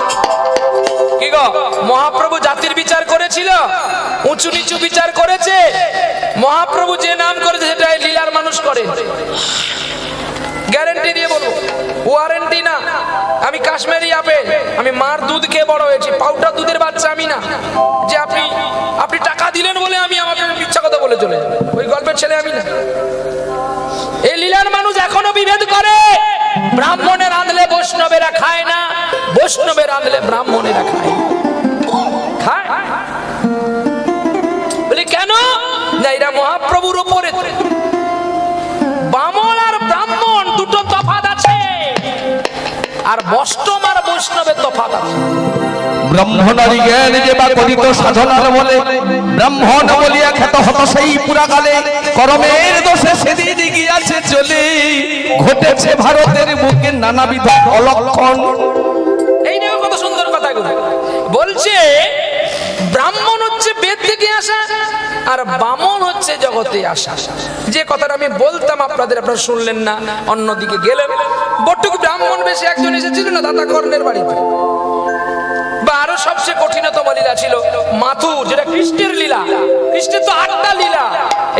কি গো, মহাপ্রভু জাতির বিচার করেছিল? উঁচু নিচু বিচার করেছে? মহাপ্রভু যে নাম করেছে সেটাই লীলার মানুষ করে। গ্যারান্টি দিয়ে বলবো, ওয়ারেন্টি না। আমি কাশ্মীরি আপেল, আমি মার দুধ খেয়ে বড় হয়েছি, পাউডার দুধের বাচ্চা আমি না যে আপনি টাকা দিলেন বলে আমি আমাকে ইচ্ছা কথা বলে চলে যাবো। ওই গল্পের ছেলে আমি না। এই লীলার মানুষ এখনো বিভেদ করে। ব্রাহ্মণের রাঁধলে বৈষ্ণবেরা খায় না, বৈষ্ণবের রাঁধলে ব্রাহ্মণেরা খায়। খায় বলি কেন? না এরা মহাপ্রভুর উপরে। বামন আর ব্রাহ্মণ দুটো তফাৎ আছে, আর বৈষ্ণব আর বৈষ্ণবের তফাৎ আছে। ব্রাহ্মণারি জ্ঞান যে বা করিত সাধনার বলে, ব্রাহ্মণ বলিয়া খ্যাত হত সেই পুরাকালে, কর্মের দোষে সেদিন গিয়াছে চলে, ঘটেছে ভারতের বুকে নানাবিধ অলক্ষণ। এই দেখো কত সুন্দর কথাগুলো বলছে। ব্রাহ্মণ হচ্ছে বেদ থেকে আসা, আর বামন হচ্ছে জগতে আসা। যে কথাটা আমি বলতাম আপনারা শুনলেন না, অন্যদিকে গেলেন। বটুক ব্রাহ্মণ বেশি একজন এসেছিল না দাতা কর্ণের বাড়িতে। বা আরো সবচেয়ে কঠিনতম লীলা ছিল মাথুর, যেটা কৃষ্ণের লীলা। কৃষ্ণের তো 8টা লীলা,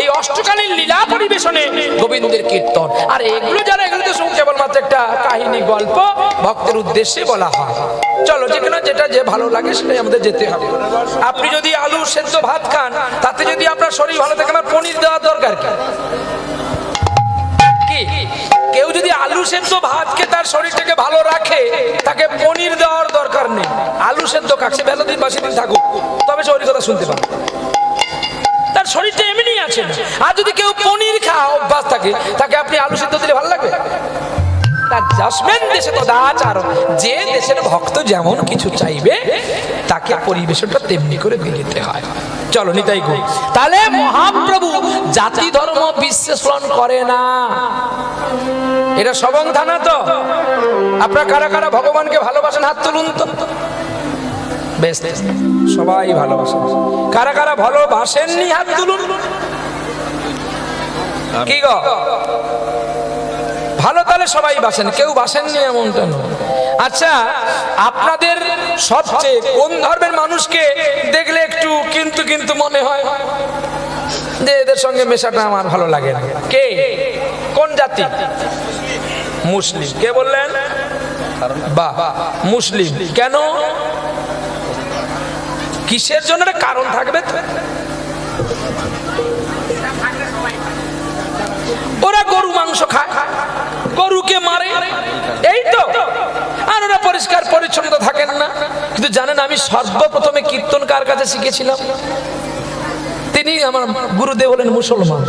এই অষ্টকালীন লীলা পরিবেশনে গোবিন্দের কীর্তন। আর এগুলো যারা, এগুলো তো কেবলমাত্র একটা কাহিনী, গল্প, ভক্তের উদ্দেশ্যে বলা হয়। চলো যেখানে যেটা যে ভালো লাগে সেটাই আমাদের যেতে হবে। আপনি যদি আলু সেদ্ধ ভাত খান, তাতে যদি আপনার শরীর ভালো থাকে, আমার পনির দেওয়ার দরকার কি? কেউ যদি আলু সেদ্ধ ভাত খেয়ে তার শরীরটাকে ভালো রাখে, তাকে পনির দেওয়ার দরকার নেই। আলু সেদ্ধ খাচ্ছে, বেলা দিন বাসি দিন থাকুক, তবে শরীর কথা শুনতে পাবে। তার শরীরটা এমনি আছে। আর যদি কেউ পনির খাওয়া অভ্যাস থাকে, তাকে আপনি আলু সেদ্ধ দিলে ভালো লাগবে? তার জাসমেন দেশে তো দাচার, যে দেশের ভক্ত যেমন কিছু চাইবে তাকে পরিবেশনটা তেমনি করে দিতে হয়। চলো নিতাই গো। তাহলে মহাপ্রভু জাতি ধর্ম বিশ্লেষণ করে না। এটা সবং থানা তো। আপনারা কারা কারা ভগবানকে ভালোবাসেন হাত তুলুন তো। বেশ, সবাই ভালোবাসেন। কারা কারা ভালোবাসেননি হাত তুলুন। কি গো, ভালো তাহলে সবাই বাসেন, কেউ বাসেননি এমনটা নয়। আচ্ছা, আপনাদের সবচেয়ে কোন ধর্মের মানুষকে দেখলে একটু কিন্তু কিন্তু মনে হয় যে এদের সঙ্গে মেশাটা আমার ভালো লাগে না? কে, কোন জাতি? মুসলিম। কে বললেন? বাহ, মুসলিম। কেন, কিসের জন্য? কারণ থাকবে তো। ওরা গরু মাংস খায়, গরুকে মারে, এই তো। আর ওরা পরিষ্কার পরিচ্ছন্ন থাকেন না। কিন্তু জানেন, আমি সর্বপ্রথমে কীর্তন কার কাছে শিখেছিলাম? তিনি আমার গুরুদেব হলেন মুসলমান।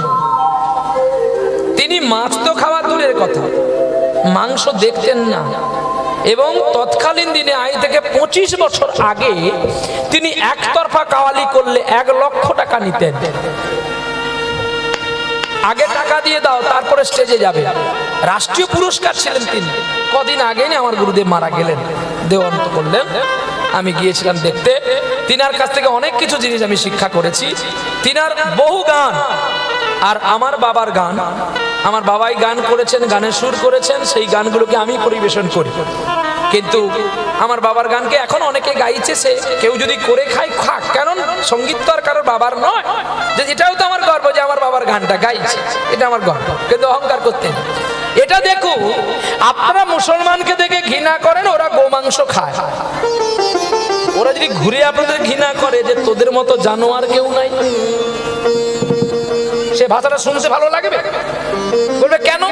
তিনি মাছ তো খাওয়া দূরের কথা, মাংস দেখতেন না। এবং তৎকালীন দিনে আজ থেকে 25 বছর আগে তিনি একতরফা কাওয়ালি করলে 1 লক্ষ টাকা নিতেন। আগে টাকা দিয়ে দাও, তারপরে স্টেজে যাবে। রাষ্ট্রীয় পুরস্কার ছিলেন তিনি। কদিন আগে আমার গুরুদেব মারা গেলেন, দেওয়ান্ত করলেন। আমি গিয়েছিলাম দেখতে। তিনার কাছ থেকে অনেক কিছু জিনিস আমি শিক্ষা করেছি। তিনার বহু গান আর আমার বাবার গান, আমার বাবাই গান করেছেন, গানের সুর করেছেন, সেই গানগুলোকে আমি পরিবেশন করি। কিন্তু আমার বাবার গানকে এখন অনেকে গাইছে, সে কেউ যদি করে খায় খাক, কারণ সঙ্গীত তো আর কারোর বাবার নয়। যে এটাও তো আমার গর্ব যে আমার বাবার গানটা গাইছে, এটা আমার গর্ব, কিন্তু অহংকার করতে নেই। এটা দেখো, আপনারা মুসলমানকে দেখে ঘৃণা করেন, ওরা গোমাংস খায়। ওরা যদি ঘুরে আপনাদের ঘৃণা করে যে তোদের মতো জানোয়ার কেউ নাই, সে ভাষাটা শুনতে ভালো লাগবে? বলবে কেন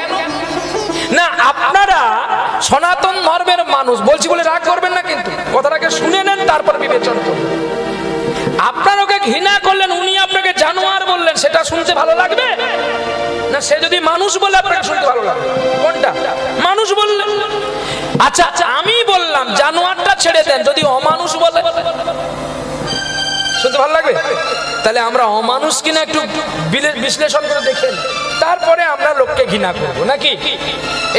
না? আপনারা সনাতন ধর্মের মানুষ, বলছি বলে রাগ করবেন না, কিন্তু কথাটাকে শুনে নেন, তারপর বিবেচনা করুন। আপনার ওকে ঘৃণা করলেন, উনি আপনাকে জানোয়ার বললেন, সেটা শুনতে ভালো লাগবে না? সে যদি মানুষ বলে আপনাকে শুনতে ভালো লাগবে? কোনটা? মানুষ বললেন। আচ্ছা আচ্ছা, আমি বললাম জানোয়ারটা ছেড়ে দেন, যদি অমানুষ বলে শুনতে ভালো লাগবে? তাহলে আমরা অমানুষ কিনা একটু বিশ্লেষণ করে দেখেন, তারপরে আমরা লোককে ঘৃণা করবো নাকি?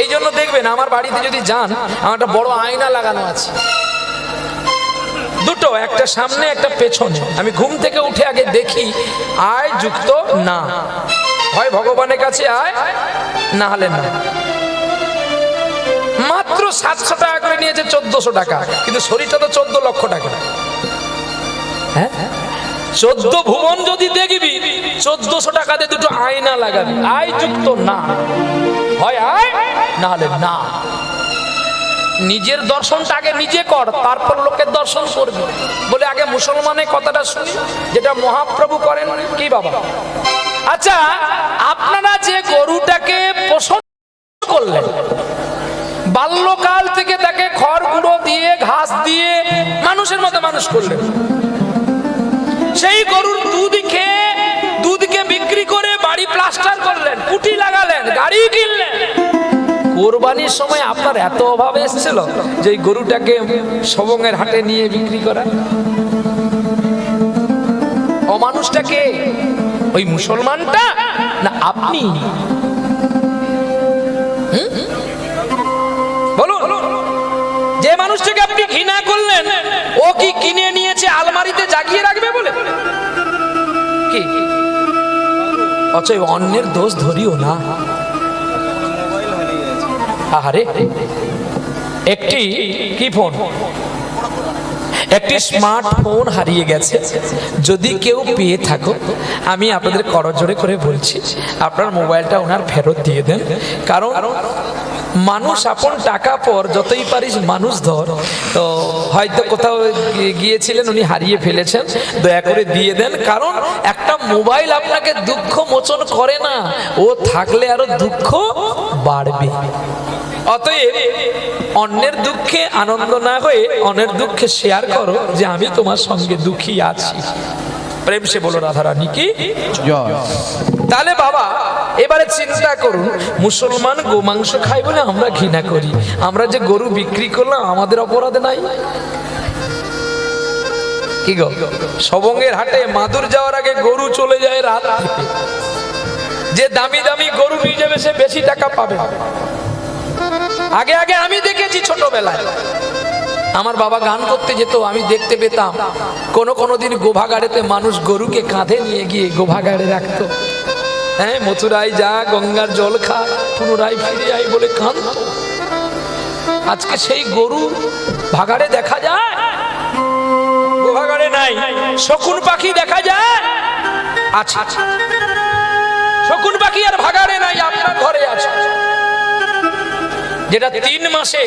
এই জন্য দেখবেন আমার বাড়িতে যদি যান, আমার একটা বড় আয়না লাগানো আছে, দুটো, একটা সামনে একটা পেছনে। আমি ঘুম থেকে উঠে আগে দেখি আয় যুক্ত না, হয় ভগবানের কাছে আয়, না হলে না। মাত্র 700 টাকা করে নিয়েছে, 1400 টাকা, কিন্তু শরীরটা তো 14 লক্ষ টাকা। হ্যাঁ, 14 ভুবন যদি দেখবি, 1400 টাকা দিয়ে দুটো আয়না লাগাবি। আয় যুক্ত না, হয় আয়, না হলে না। নিজের দর্শনটা আগে নিজে কর, তারপর লোকের দর্শন করবি। বলে আগে মুসলমানের কথাটা শুনি, যেটা মহাপ্রভু করেন। কি বাবা? আচ্ছা, আপনারা যে গরুটাকে পোষণ করলেন, বাল্যকাল থেকে তাকে খড় গুঁড়ো দিয়ে, ঘাস দিয়ে মানুষের মতো মানুষ করলেন, সেই গরুর দুধকে বিক্রি করে বাড়ি প্লাস্টার করলেন, কুটি লাগালেন, গাড়ি কিনলেন। কোরবানির সময় আপনার এত অভাব এসেছিল যে এই গরুটাকে সবংয়ের হাটে নিয়ে বিক্রি করা? অমানুষটাকে ওই মুসলমানটা না আপনি? বলুন, যে মানুষটাকে আপনি ঘৃণা করলেন, ও কি কিনে নিয়েছে আলমারিতে জাগিয়ে রাখবে বলে? কি অচয় অন্যের দোষ ধরিও না। আরে একটি কি ফোন, একটি স্মার্টফোন হারিয়ে গেছে। যদি কেউ পেয়ে থাকো, আমি আপনাদের করজোড়ে করে বলছি, আপনার মোবাইলটা ওনার ফেরত দিয়ে দেন। কারণ মানুষ আপন টাকা পর, যতই পারিস মানুষ ধর। তো হয়তো কোথাও গিয়েছিলেন, উনি হারিয়ে ফেলেছেন, দয়া করে দিয়ে দেন। কারণ একটা মোবাইল আপনাকে দুঃখ মোচন করে না, ও থাকলে আরো দুঃখ বাড়বে। অতএব অন্যের দুঃখে আনন্দ না হয়ে অন্যের দুঃখে শেয়ার করো যে আমি তোমার সঙ্গে দুঃখী আছি। প্রেম সে বলো রাধারানী কি জয়। তাহলে বাবা এবারে চিন্তা করুন, মুসলমান গোমাংস খাই বলে আমরা ঘৃণা করি, আমরা যে গরু বিক্রি করলাম আমাদের অপরাধ নাই? কি গো, সবংয়ের হাটে মাদুর যাওয়ার আগে গরু চলে যায় রাত থেকে, যে দামি দামি গরু নিয়ে যাবে সে বেশি টাকা পাবে। আগে আগে আমি দেখেছি ছোটবেলায়, আমার বাবা গান করতে যেত, আমি দেখতে পেতাম কোনো দিন গোভাগাড়েতে মানুষ গরুকে কাঁধে নিয়ে গিয়ে গোভাগাড়ে রাখতো। হ্যাঁ, মথুরায় যা, গঙ্গার জল খা, পুনরায় ফিরে আয় বলে কাঁদত। আজকে সেই গরু ভাগাড়ে দেখা যায়? গোভাগাড়ে নাই। শকুন পাখি দেখা যায়? আচ্ছা, শকুন পাখি আর ভাগাড়ে নাই, আপনার ঘরে আছে, যেটা 3 মাসে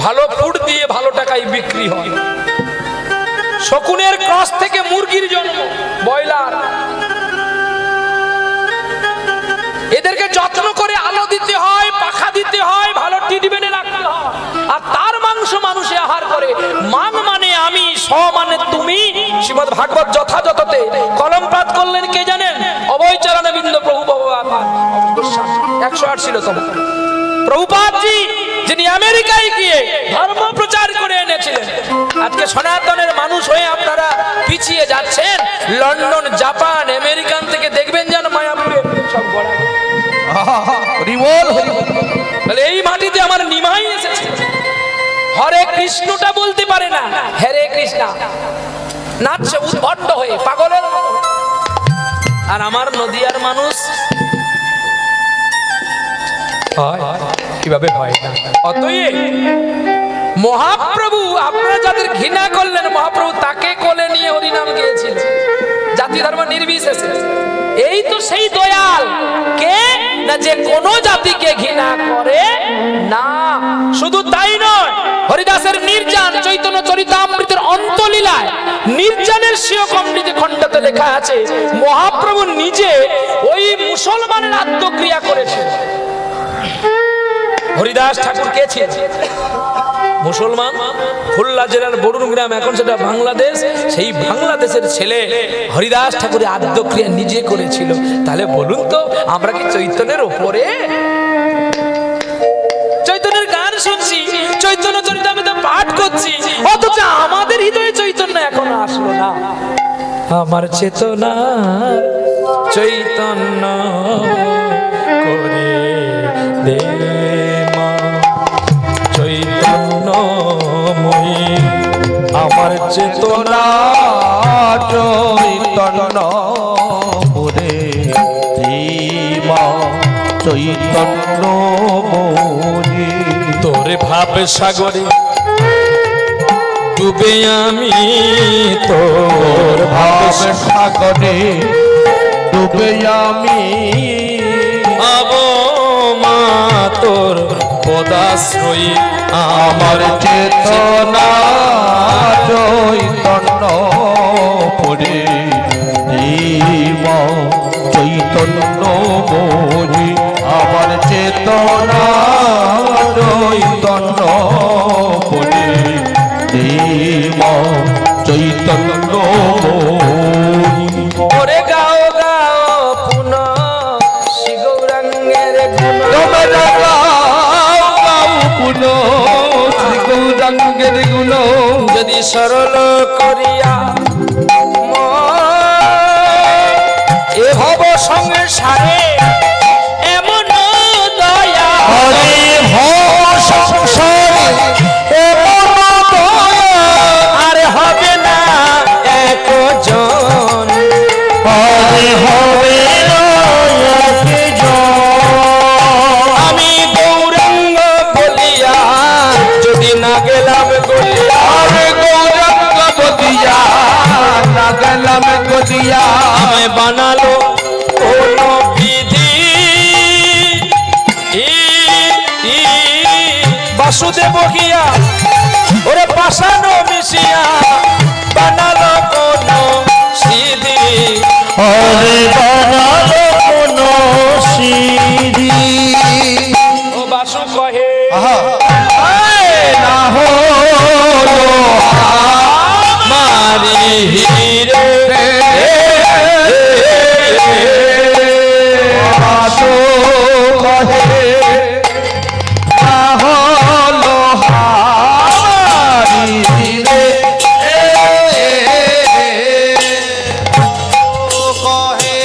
ভালো ফুড দিয়ে ভালো টাকায় বিক্রি হয়। শকুনের ক্রস থেকে মুরগির জন্ম, ব্রয়লার। এদেরকে যত্ন করে আলো দিতে হয়, পাখা দিতে হয়, ভালো ট্রিটমেন্টে রাখতে হয়। আর তার মাংস মানুষে আহার করে। মান মানে আমি, স মানে তুমি। শ্রীমদ্ ভাগবত যথাযথতে কলম পাঠ করলেন কে জানেন? অভয়চরণবিন্দ প্রভু ভগবান 108 ছিল তখন প্রভুপাদজি, যিনি আমেরিকায় গিয়ে ধর্ম প্রচার করে এনেছিলেন। আজকে সনাতনের মানুষ হয়ে আপনারা পিছিয়ে যাচ্ছেন। লন্ডন, জাপান, আমেরিকান থেকে দেখবেন যেন মায়াপুরে সব গড়া। তাহলে এই মাটিতে আমার নিমাই এসেছে। হরে কৃষ্ণটা বলতে পারে না, হরে কৃষ্ণ নাচছে উদ্ভণ্ড হয়ে পাগলের মতো। আর আমার নদিয়ার মানুষ কিভাবে হয় না। অতএব মহাপ্রভু আপনারা যাদের ঘৃণা করলেন, মহাপ্রভু তাকে কোলে নিয়ে হরিনাম গেয়েছিল, জাতি ধর্ম নির্বিশেষে। এই তো সেই দয়াল কে না, যে কোনো জাতিকে ঘৃণা করে না। শুধু তাই নয়, হরিদাসের নির্জান চৈতন্য চরিতামৃতের অন্তলীলায় নির্জানের স্বীয় কমনীতি খণ্ডতে লেখা আছে, মহাপ্রভু নিজে ওই মুসলমানের আত্মক্রিয়া করেছেন। হরিদাস ঠাকুর কে ছিলেন? মুসলমান, খুলনা জেলার বরুণ গ্রাম, এখন সেটা বাংলাদেশ। সেই বাংলাদেশের ছেলে হরিদাস ঠাকুরের আদ্যক্রিয়া নিজে করেছিল। তাহলে বলুন তো, আমরা কি চৈতন্যের ওপরে? চৈতন্যের গান শুনছি, চৈতন্য চরিতামৃত পাঠ করছি, অথচ আমাদের হৃদয়ে চৈতন্য এখনো আসলো না। আমার চেতনা চৈতন্য করে দে মা, চৈতন্যময়ী আমার চেতনা চৈতন্য করে মা, চৈতন্যময়ী। তোর ভাব সাগরে ডুবে আমি, তোর ভাব সাগরে ডুবে আমি, আবো মা তোর পদাশ্রয়ী। আমার চেতনা চৈতন্য পড়ে চৈতন্যময়ী। আমার চেতনা চৈতন্য পড়ে চৈতন্যময়ী। ওরে গাও গাও পুনঃ শ্রী গৌরাঙ্গের গুণ, তোমরা গাও গাও পুনঃ শ্রী গৌরাঙ্গের গুণ। যদি সরল করিয়া এ ভব সংসারে এমন দয়া, হরে ভব সংসারে এমন দয়া আর হবে না একজন। হরে হবে না একজন। আমি গৌরাঙ্গ বলিয়া যদি না গেলাম গলিয়া, আরে গৌরাঙ্গ বলিয়া না গেলাম গলিয়া, আমায় বানালো কোন বিধি। বাসুদেব গিয়া ওরে পাশানো মিশিয়া বানালো কোন সিধি। হরে বানালো কোন সিঁড়ি। ও বাসু কহে না হলো মারি হিরে, বাসু কহে না হলো হারি রে। কহে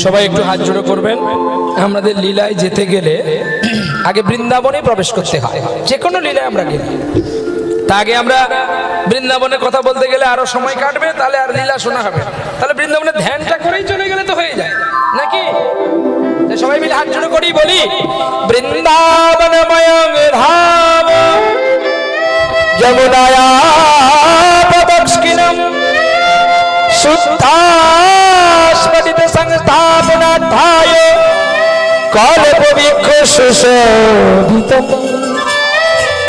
সবাই একটু হাত জোড়ো করবেন। আমাদের লীলায় যেতে গেলে আগে বৃন্দাবনে প্রবেশ করতে হয়, যে কোনো লীলায় আমরা গেলে। তা আগে আমরা বৃন্দাবনের কথা বলতে গেলে আরো সময় কাটবে, তাহলে আর লীলা শোনা হবে। তাহলে বৃন্দাবনের ধ্যানটা করেই চলে গেলে তো হয়ে যায় নাকি? সবাই মিলে হাত জোড়ো করেই বলি, বৃন্দাবনময়ং ধাম যমুনায়া পদস্কিনম শুদ্ধাস্পদিত সংস্থাপনার্থায় কল্পবৃক্ষ সুশোভিতম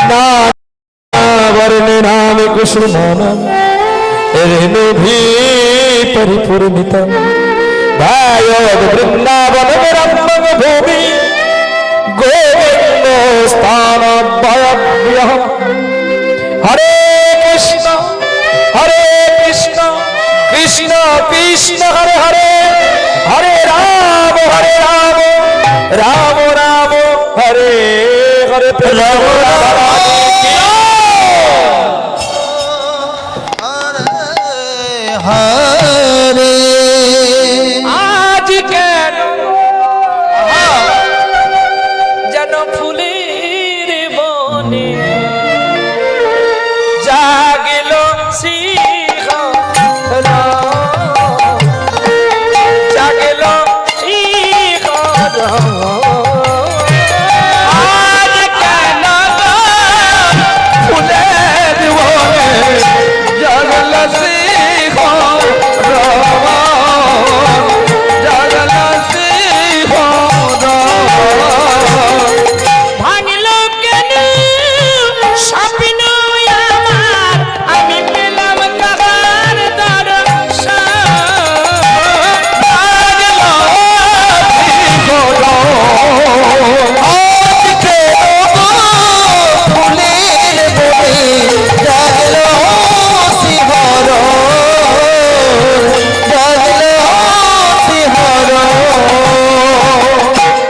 নাম কুসুমানম রেণুভি পরিপূর্ণিতম ধায়ত বৃন্দাবনম রম্যং ভূমি গোবিন্দ স্থানভয়ভ্যঃ। হরে কৃষ্ণ কৃষ্ণ কৃষ্ণ হরে হরে হরে রাম করে ফেলবো হরে আজ কেন যেন ফুলের বনে জাগিল সিংহ জাগিল সিংহ আজ কেন ফুলের বনে জাগল সিংহ জাগল সিংহ ভাঙল কেন স্বপ্ন আমার আমি পেলাম কাবার দর্শন আজকে ফুলের বনে জাগলো শিহর জাগলো শিহর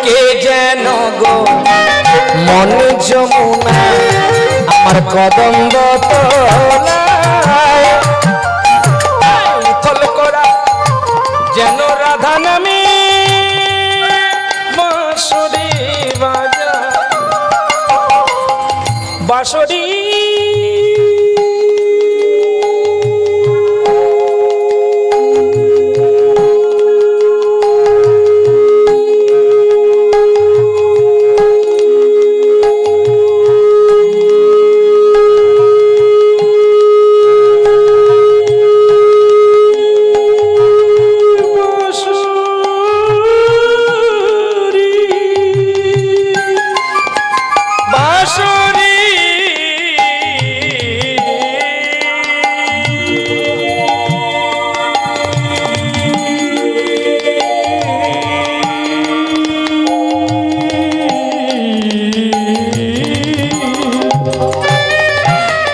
কে যেন গো মন যমুনা আমার কদম্ব তলায় থল করা যেন রাধা নামে বাঁশরি বাজা বাঁশরি বাঁশরি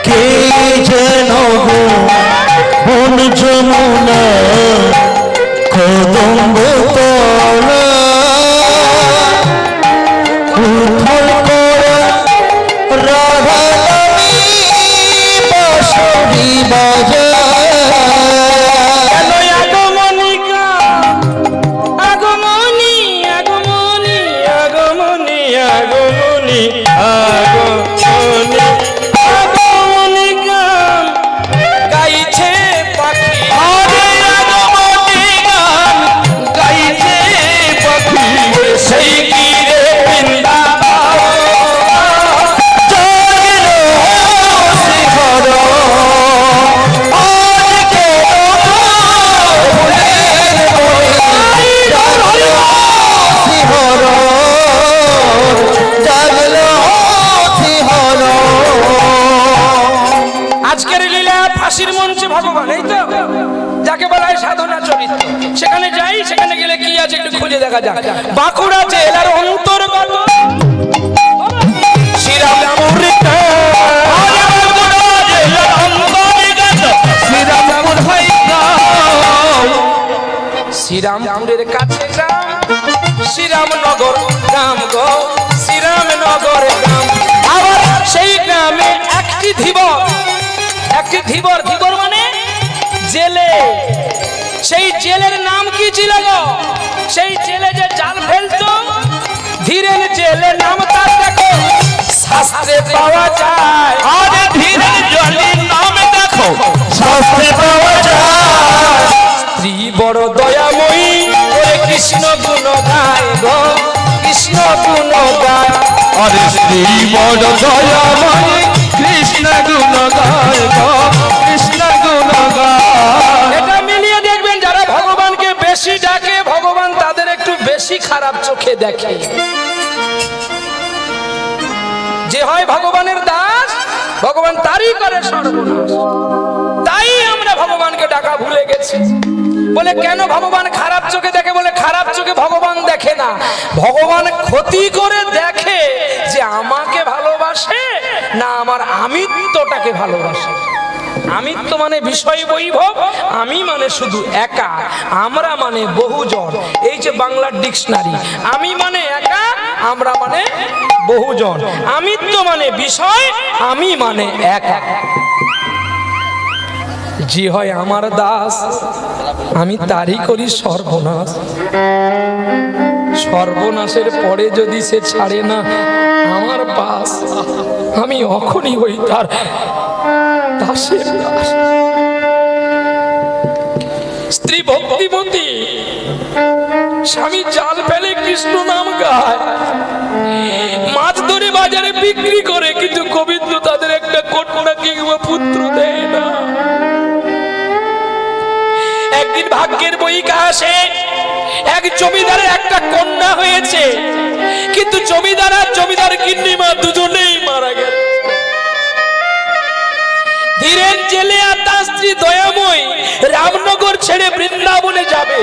কে যেন বন যমুনা কদম্ব তলা উথল করা রাধা নামী বাঁশরি বাজায় এলো আগমনিকা আগমনি আগমনি আগমনি আগমনি আগমনি আগমনিকা গাইছে পাখি আরে আগমনী গান গাইছে পাখি সেই গিরে বৃন্দাবন জাগলো শিহর আজকে ফুলের বনে জাগলো শিহর জাগলো শিহর আজকের লীলা ফাঁসির মঞ্চে ভগবান এই তো যাকে বলা হয় সাধনা চরিত্র সেখানে যাই সেখানে গেলে কি আছে একটু খুঁজে দেখা যাক বাঁকুড়া জেলার অন্তর্গত শ্রীরামপুর শ্রীরামপুর হাইগ্রাম শ্রীরামপুরের কাছে গ্রাম শ্রীরামনগর গ্রাম গো শ্রীরামনগর গ্রাম আবার সেই গ্রামে একটি ধীবর ধীবর মানে জেলে সেই জেলের নাম কি ছিল গো সেই জেলে যে জাল ফেলতো ধীরেন জেলের নাম তার দেখো শাস্ত্রে পাওয়া যায় আরে ধীরে জলের নাম দেখো শাস্ত্রে পাওয়া যায় স্ত্রী বড় দয়াময়ী ওরে কৃষ্ণ গুণ গায় গো কৃষ্ণ গুণ গায় আরে শ্রী বড় দয়াময়ী কৃষ্ণ গুণ গায় গো কৃষ্ণ গুণ গায় এটা মিলিয়ে দেখবেন যারা ভগবানকে বেশি ডাকে ভগবান তাদের একটু বেশি খারাপ চোখে দেখে যে হয় ভগবানের দাস ভগবান তারই করে সর্বনাশ তাই আমরা ভগবানকে ডাকা ভুলে গেছি বলে কেন ভগবান খারাপ চোখে দেখে বলে খারাপ চোখে ভগবান দেখে না ভগবান ক্ষতি করে দেখে যে আমাকে ভালোবাসে না আমার আমিত্বটাকে ভালোবাসে আমিত্ব মানে বিষয় বৈভব আমি মানে শুধু একা আমরা মানে বহুজন এই যে বাংলার ডিকশনারি আমি মানে একা আমরা মানে বহুজন, আমিত্ব মানে বিষয়, আমি মানে এক। যে হয় আমার দাস, আমি তারই করি সর্বনাশ। সর্বনাশের পরে যদি সে ছাড়ে না আমার পাশ, আমি অখনই হই তার দাসের দাস। স্ত্রী ভক্তিমতী, স্বামী জাল ফেলে কৃষ্ণ নাম গায়, মাছ ধরে বাজারে বিক্রি করে, কিন্তু গোবিন্দ তাদের একটা কন্যা কিংবা পুত্র দেয় না। একদিন ভাগ্যের বইকা আসে, এক জমিদারের একটা কন্যা হয়েছে, কিন্তু জমিদার আর জমিদার গিন্নিমা দুজনেই মারা গেল। ধীরেন জেলে আর তার স্ত্রী দয়াময় রামনগর ছেড়ে বৃন্দাবনে যাবে।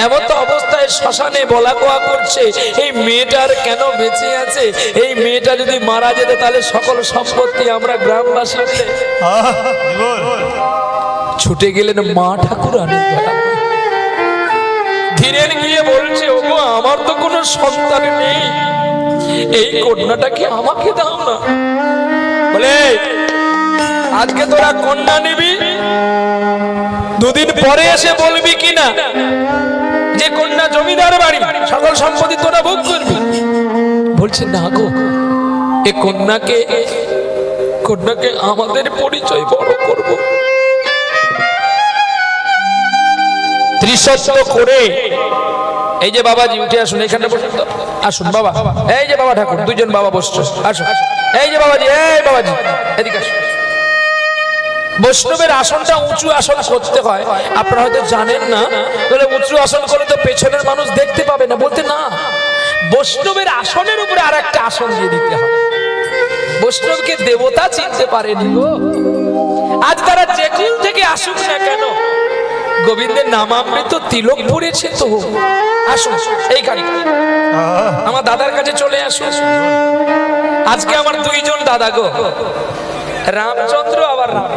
এমন তো অবস্থায় শ্মশানে বলা কোয়া করছে, এই মেয়েটার কেন বেঁচে আছে? এই মেয়েটা যদি মারা যেত তাহলে সকল সম্পত্তি আমরা গ্রামবাসী মিলে। ছুটে গেলেন মা ঠাকুরানী দয়াময়। ধীরেন গিয়ে বলছে, ওগো আমার তো কোনো সন্তান নেই, এই কন্যাটাকে আমাকে দাও না। বলে, আজকে তোরা কন্যা নিবি, দুদিন পরে এসে বলবি কিনা যে কন্যা জমিদার বাড়ি, সকল সম্পত্তি তোরা ভোগ করবি। বলছে না গো, এ কন্যাকে আমাদের পরিচয় বড় করব। ত্রিশত্ব করে এই যে বাবাজি উঠে আসুন, এখানে বসুন তো, আসুন বাবা। এই যে বাবা ঠাকুর, দুজন বাবা বসছে, আসুন। এই যে বাবাজি, এই বাবাজি এদিকে আসুন। বৈষ্ণবের আসনটা উঁচু আসন করতে হয়, আপনারা হয়তো জানেন না। বলে উঁচু আসন করে তো পেছনের মানুষ দেখতে পাবে না। বলতে না, বৈষ্ণবের আসনের উপরে আর একটা আসন দিয়ে দিতে হয়। বৈষ্ণবকে দেবতা চিনতে পারেনি গো। আজ তারা যে কুল থেকে আসুক না কেন, গোবিন্দের নামামৃত তিলক পড়েছে তো। আসুন এই গাড়ি, আমার দাদার কাছে চলে আসুন। আজকে আমার দুইজন দাদা গো, রামচন্দ্র আবার রাম।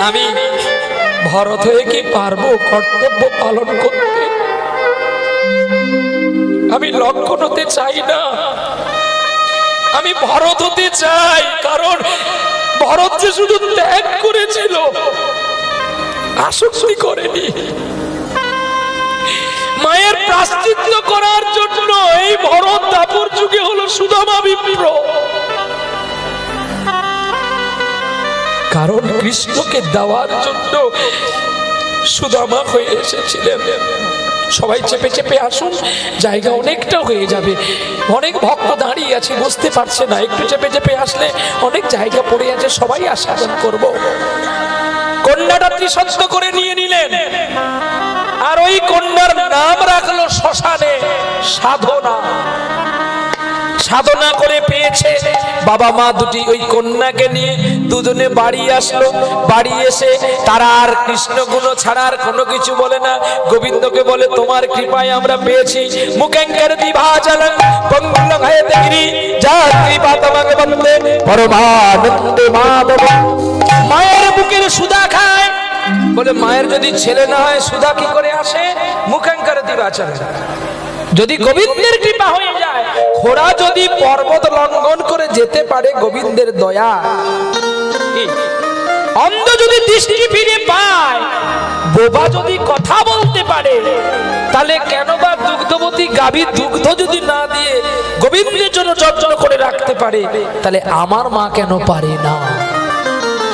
আমি ভরত হয়ে কি পারবো কর্তব্য পালন করতে? আমি লক্ষণ হতে চাই না, আমি ভরত হতে চাই। কারণ ভরত যে শুধু ত্যাগ করেছিল, আসক্তি করেনি। মায়ের প্রায়শ্চিত্ত করার জন্য এই ভরত দাপর যুগে হলো সুদামা বিপ্র। কারণ কৃষ্ণকে দেওয়ার জন্য সুদামা হয়ে এসেছিলেন। সবাই চেপে চেপে আসুন, জায়গা অনেকটা হয়ে যাবে। অনেক ভক্ত দাঁড়িয়ে আছে, বুঝতে পারছে না। একটু চেপে চেপে আসলে অনেক জায়গা পড়ে আছে, সবাই আস্বাদন করব। কন্যাটা ত্রিসত্য করে নিয়ে নিলেন, আর ওই কন্যার নাম রাখলো শ্মশানে সাধনা। সাধনা করে পেয়েছে। বাবা মা দুটি ওই কন্যাকে নিয়ে দুজনে বাড়ি আসলো। বাড়ি এসে তারা আর কৃষ্ণ গুণ ছাড়া আর কোনো কিছু বলে না। গোবিন্দকে বলে, তোমার কৃপায় আমরা পেয়েছি। মুখেঙ্কার দিভাজলং পঙ্গুলং হয়তেগিরি যা কৃপা তোমাকে বন্দে পরমানন্দে মাধব। মায়ের বুকের সুধা খায়। বলে, মায়ের যদি ছেলে না হয় সুধা কি করে আসে? মুখেঙ্কার দিভাজলং। যদি গোবিন্দের কৃপা হয়ে যায়, ঘোড়া যদি পর্বত লঙ্ঘন করে যেতে পারে গোবিন্দের দয়া, অন্ধ যদি দৃষ্টি ফিরে পায়, বোবা যদি কথা বলতে পারে, তাহলে কেন বা দুগ্ধবতী গাভীর দুগ্ধ যদি না দিয়ে গোবিন্দের জন্য যত্ন করে রাখতে পারে, তাহলে আমার মা কেন পারে না?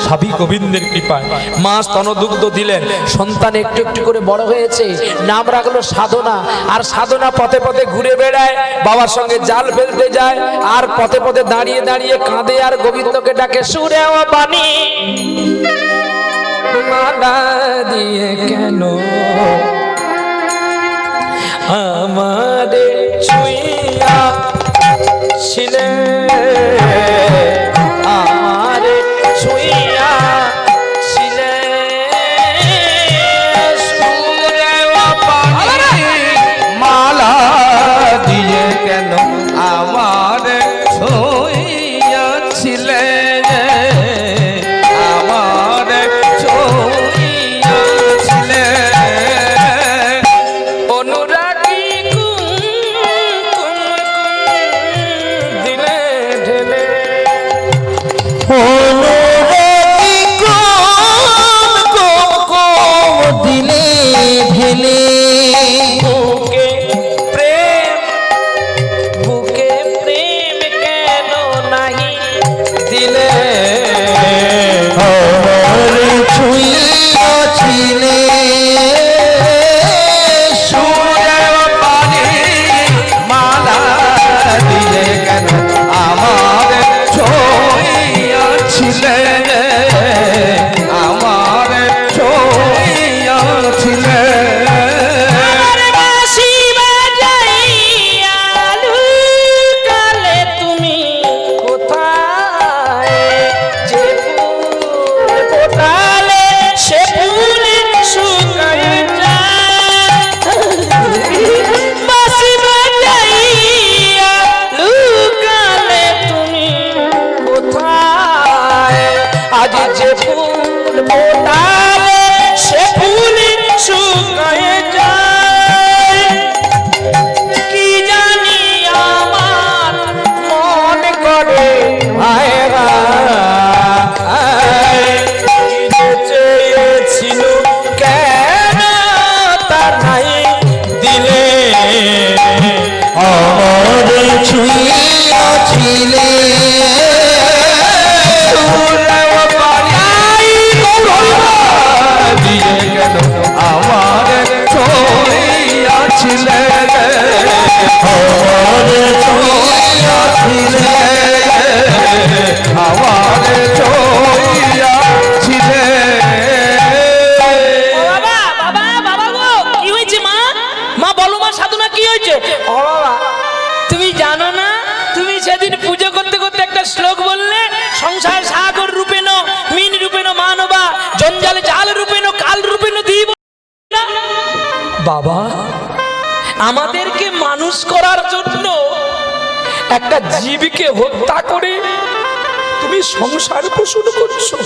সবই গোবিন্দের কৃপায়। মা স্তনদুগ্ধ দিলেন, সন্তান একটু একটু করে বড় হয়েছে। নাম রাখলো সাধনা। আর সাধনা পথে পথে ঘুরে বেড়ায়, বাবার সঙ্গে জাল ফেলতে যায়, আর পথে পথে দাঁড়িয়ে দাঁড়িয়ে কাঁদে আর গোবিন্দকে ডাকে, সুরে বাণী মালা দিয়ে কেন আমারে ছুঁইয়া ছিলে, আমারে ছুঁইয়া ছিলে, সুরে বাণী মালা দিয়ে কেন আমার ছুঁইয়াছিলে, আমার ছুঁইয়াছিলে। অনুরাগী সাধনায় যায় কি জানি আমার মন করে ভাইরা চেয়েছিল কেন তা নাই দিলে আমার ছুঁয়াছিলে দিয়ে গেল আমার ছড়িয়াছিলে আমার ছুঁয়াছিলে আমার ছড়িয়াছিলে বাবা বাবা বাবা গো কি হয়েছে মা মা বলো মা সাধনা কি হয়েছে ও বাবা তুমি জানো না তুমি সেদিন পুজো করতে করতে একটা শ্লোক বললে সংসার সাগর রূপেণ মিন রূপেণ মানবা জঞ্জাল জাল রূপেণ কাল রূপেণ দিব বাবা আমাদেরকে মানুষ করার জন্য একটা জীবকে হত্যা করে তুমি সংসার পোষণ করছো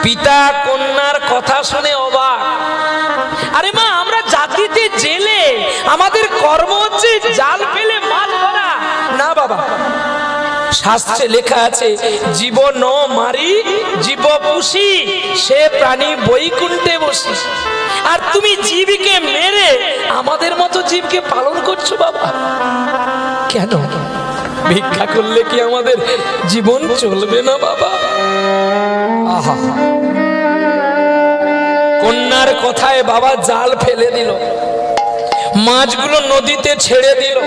পিতা কন্যার কথা শুনে অবাক আরে মা আমরা জাতিতে জেলে আমাদের কর্ম হচ্ছে জাল ফেলে মাছ ধরা না বাবা শাস্ত্রে লেখা আছে জীব ন মারি জীব পুষি সে প্রাণী বৈকুণ্ঠে বসি আর তুমি জীবকে মেরে আমাদের মতো জীবকে পালন করছো বাবা কেন ভিক্ষা করলে কি আমাদের জীবন চলবে না বাবা আহা কন্যার কথায় বাবা জাল ফেলে দিল মাছগুলো নদীতে ছেড়ে দিল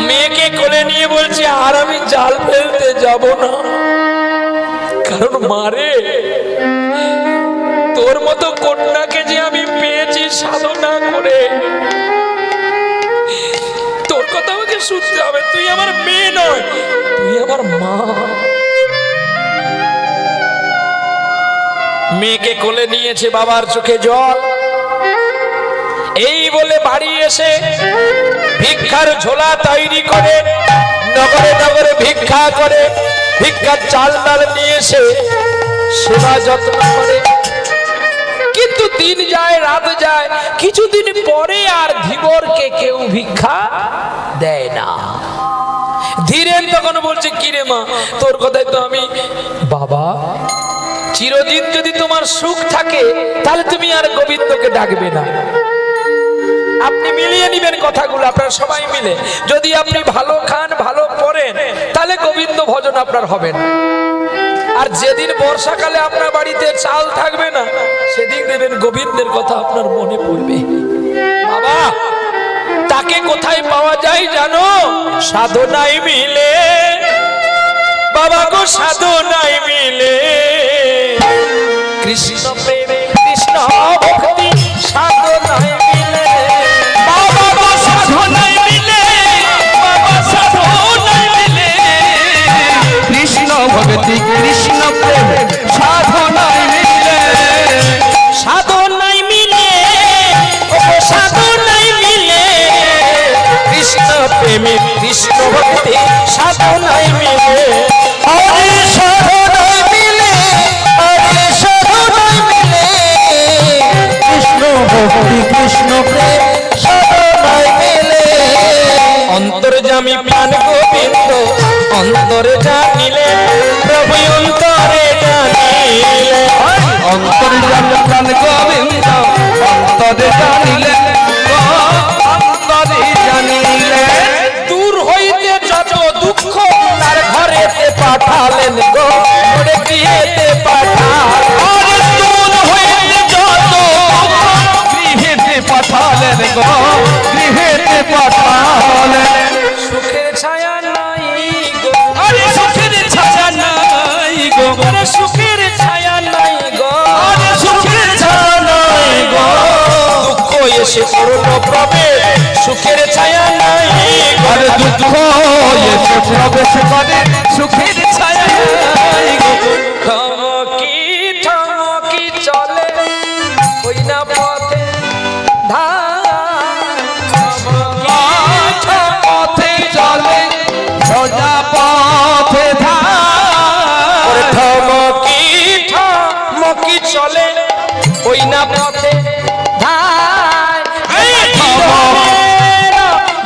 মেয়েকে কোলে নিয়ে বলছে আর আমি জাল ফেলতে যাব না কারণ মারে তোর মতো কন্যাকে যে আমি পেয়েছি সাধনা করে তোর কথা আমাকে শুনতে হবে তুই আমার মেয়ে নয় তুই আমার মা মেয়েকে কোলে নিয়েছে বাবার চোখে জল এই বলে বাড়ি এসে ভিক্ষার ঝোলা তৈরি করে নগরে নগরে ভিক্ষা করে ভিক্ষার চাল ডাল নিয়ে এসে সেবা যত্ন করে কিন্তু দিন যায় রাত যায় কিছুদিন পরে আর ধীবরকে কেউ ভিক্ষা দেয় না ধীরেন তখন বলছে কিরে মা তোর কথাই তো আমি বাবা চিরদিন যদি তোমার সুখ থাকে তাহলে তুমি আর গোবিন্দকে ডাকবে না আপনি মিলিয়ে নিবেন কথাগুলো আপনারা সবাই মিলে যদি আপনি ভালো খান ভালো পড়েন তাহলে গোবিন্দ ভজন আপনার হবে না আর যেদিন বর্ষাকালে আপনার বাড়িতে চাল থাকবে না সেদিন দেবেন গোবিন্দের কথা আপনার মনে পড়বে বাবা তাকে কোথায় পাওয়া যায় জানো সাধনায় মিলে বাবা গো সাধনায় মিলে কৃষ্ণ প্রেম কৃষ্ণ ভক্তি সাধনায় মিলে বাবা গো সাধনায় মিলে বাবা সাধনায় মিলে কৃষ্ণ ভক্তি কৃষ্ণ প্রেম সাধনায় মিলে সাধনায় মিলে ও সাধনায় মিলে কৃষ্ণ প্রেমে কৃষ্ণ ভক্তি সাধনায় মিলে আরে সাধনায় মিলে আরে সাধনায় মিলে কৃষ্ণ ভক্তি কৃষ্ণ প্রেম সাধনায় মিলে অন্তর্যামী প্রাণ গোবিন্দ অন্তরে জানিলে প্রভু অন্তরে জানিলে অন্তর্যামী প্রাণ গোবিন্দ অন্তরে জানিলে অন্তরে জানিলে দূর হইতে যত দুঃখ তার ঘরেতে পাঠালেন গো ওরে গৃহেতে পাঠালেন দূর হইতে যত গৃহেতে পাঠালেন গো গৃহেতে পাঠালেন সুখের ছায়া নাই গো আরে সুখের ছায়া নাই গো ওরে সুখের ছায়া নাই গো আরে সুখের ছায়া নাই গো দুঃখ এসে করলো প্রবেশ সুখের ছায়া নাই গো আরে দুঃখ এসে প্রবেশ করে সুখের ছায়া নাই গো ঠমকি চলে ওই না পথে পথে চলে সোজা পথে ধার ঠমকি ওই না পথে ধায়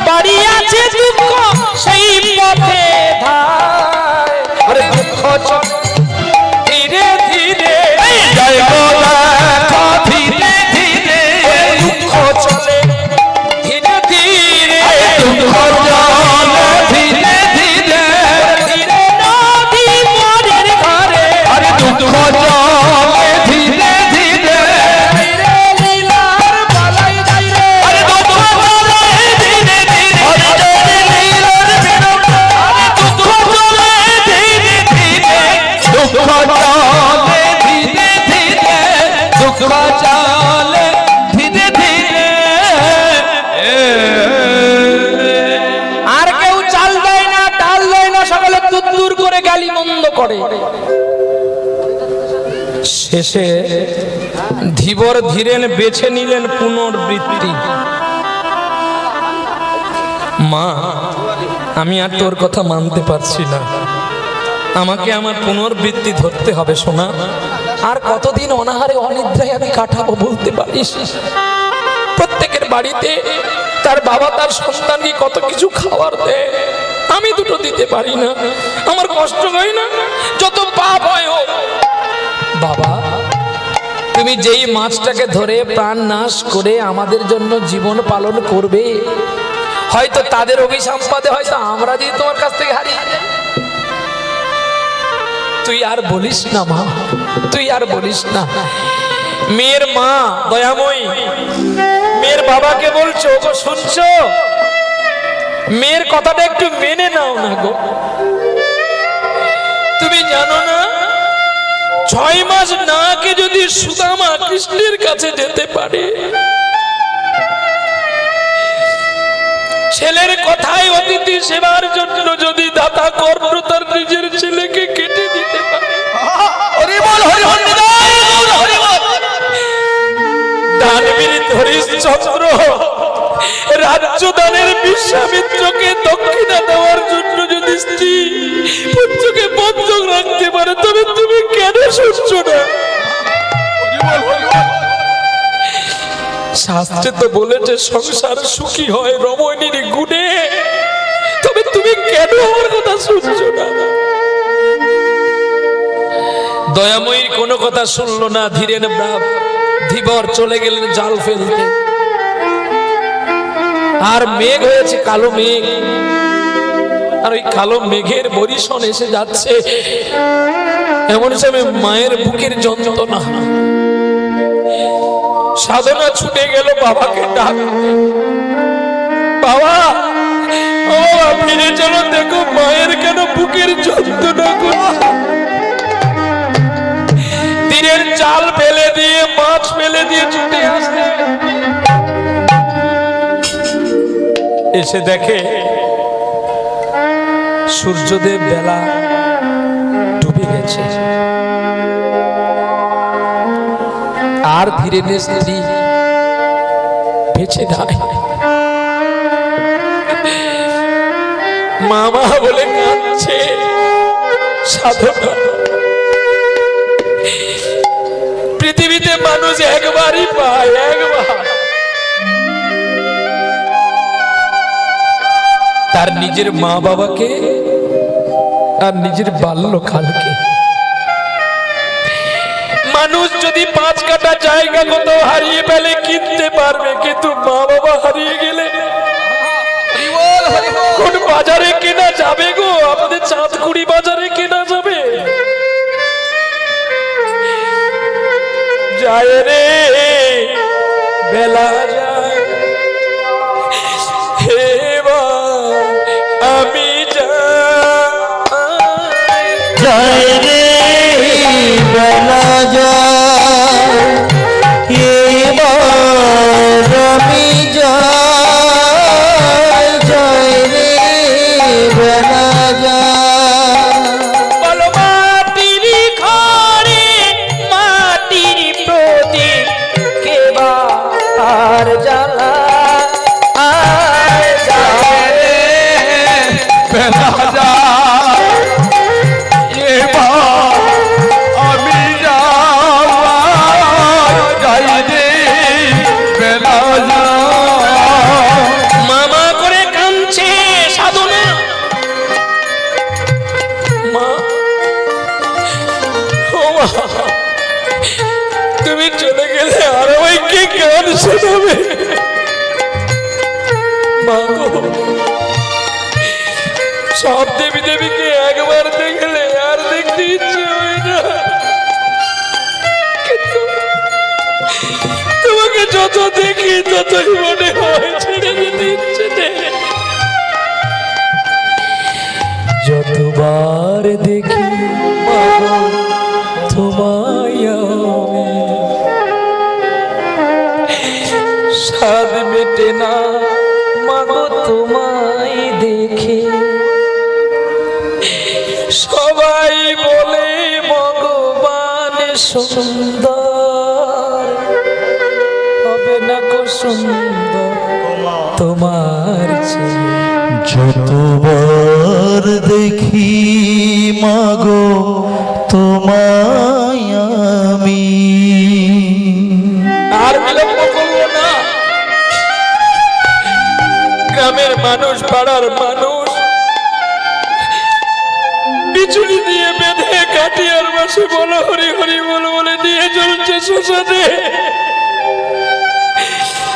বাড়ি আছে দুঃখ সেই পথে ধায় আরে দুঃখ চল ধীরে ধীরে জয় গোলা ধীরে ধীরে দুঃখ চলে ধীরে ধীরে দুঃখ জলে ধীরে ধীরে ধীরে নদী মনের ঘরে আরে দুঃখ জলে ধীরে ধীরে ধীরে লীলার বালাই যাই রে আরে দুঃখ জলে ধীরে ধীরে লীলার বেরোটা দুঃখ জলে ধীরে ধীরে দুঃখ জলে ধীরে ধীরে দুঃখ জলে ধীরে ধীরে আর কেউ চাল দেয় না ডাল দেয় না সকালে দূর করে গালি মন্দ করে শেষে ধীবর ধীরেন বেছে নিলেন পুনর্বৃত্তি মা আমি আর তোর কথা মানতে পারছি না আমাকে আমার পুনর্বৃত্তি ধরতে হবে সোনা আর কতদিন অনাহারে অনিদ্রায় আমি কাটাবো বলতে পারিস প্রত্যেকের বাড়িতে তার বাবা তার সন্তানকে কত কিছু খাবার দেয় আমি দুটো দিতে পারি না আমার কষ্ট হয় না যত পাপ হয় হোক বাবা তুমি যেই মাছটাকে ধরে প্রাণ নাশ করে আমাদের জন্য জীবন পালন করবে হয়তো তাদের অভিসম্পাদে হয়তো আমরা যদি তোমার কাছ থেকে হারিয়ে যাই তুই আর বলিস না মা তুই আর বলিস না মেয়ের মা দয়াময়ী মেয়ের বাবাকে বলছো গো শুনছো মেয়ের কথাটা একটু মেনে নাও না গো তুমি জানো না 6 মাস না কে যদি সুদামা কৃষ্ণের কাছে যেতে পারে ছেলের কথায় অতিথি সেবার জন্য যদি দাতা কর্ণ তার নিজের ছেলেকে কেটে দিতে পারে হরি বল হরি হরি হরি বল দানবীর হরিশ্চন্দ্র রাজ্য দানের বিশ্বামিত্রকে দক্ষিণা দেওয়ার জন্য যদি স্ত্রী পুত্রকে বন্ধক রাখতে পারে তবে তুমি কেন শুনছো না শাস্ত্রে তো বলেছে সংসার সুখী হয় রমণীর গুণে তবে তুমি কেন আমার কথা শুনছো না দয়াময়ীর কোনো কথা শুনলো না ধীরেন ধীবর চলে গেলেন জাল ফেলতে আর মেঘ হয়েছে কালো মেঘ আর ওই কালো মেঘের বরিশন এসে যাচ্ছে এমন সময় মায়ের বুকের যন্ত্রণা সাধনা ছুটে গেল বাবাকে ডাক বাবা ও ফিরে চলো দেখো মায়ের কেন বুকের যন্ত্রণা করছে তীরের জাল ফেলে দিয়ে মাছ ফেলে দিয়ে ছুটে আসে এসে দেখে সূর্যদেব বেলা ডুবে গেছে আর ধীরে স্ত্রী বেঁচে নাই মামা বলে কাঁদছে সাধনা পৃথিবীতে মানুষ একবারই পায় একবার তার নিজের মা বাবাকে আর নিজের বাল্যকালকে মানুষ যদি 5 কাঠা জায়গা কোথাও হারিয়ে ফেলে কিনতে পারবে কিন্তু মা বাবা হারিয়ে গেলে কোন বাজারে কেনা যাবে গো আমাদের চাঁদকুড়ি বাজারে কেনা যাবে যায় রে বেলা যায় হে আমি জয় রে বেলা যায় এবার আমি যাই জয় রে বেলা যায় বলো মাটির ঘরে মাটির প্রদীপ কেবা আর জ্বালা বেলা যায় এবার আমি যাই মা, তুমি চলে গেলে আর ওই কে গান শোনাবে? মা গো, সব দেবী দেবীকে একবার দেখলে আর দেখতে ইচ্ছে হয় না, কিন্তু তোমাকে যত দেখি ততই মনে হয় ছেড়ে যেতে ইচ্ছে নেই। যতবার দেখি মা গো তোমায় আমি, স্বাদ মেটে না মা গো তোমায় দেখে। সবাই বলে ভগবান সুন্দর, হবে না গো সুন্দর তোমার চেয়ে। যতবার দেখি মাগো তোমায় আমি। আর বিলম্ব করবো না, গ্রামের মানুষ, পাড়ার মানুষ বিচুলি দিয়ে বেঁধে কাটিয়ার মাসে বলো হরি হরি বলো বলে নিয়ে চলছে শ্মশানে।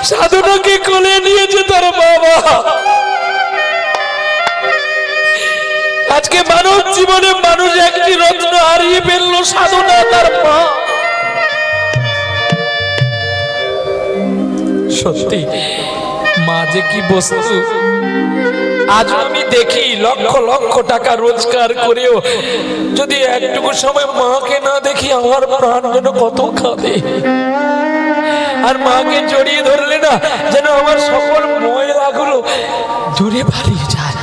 সাধনাকে কোলে নিয়েছে তার বাবা। আজকে মানব জীবনে মানুষ একটি রত্ন হারিয়ে ফেললো, সাধনা তার মা। সত্যি মা যে কি বস্তু। আজ আমি দেখি লক্ষ লক্ষ টাকা রোজগার করেও যদি একটুকু সময় মাকে না দেখি আমার প্রাণ যেন কত কাঁদে। আর মাকে জড়িয়ে ধরলে না যেন আমার সকল ময়লাগুলো দূরে পালিয়ে যায়।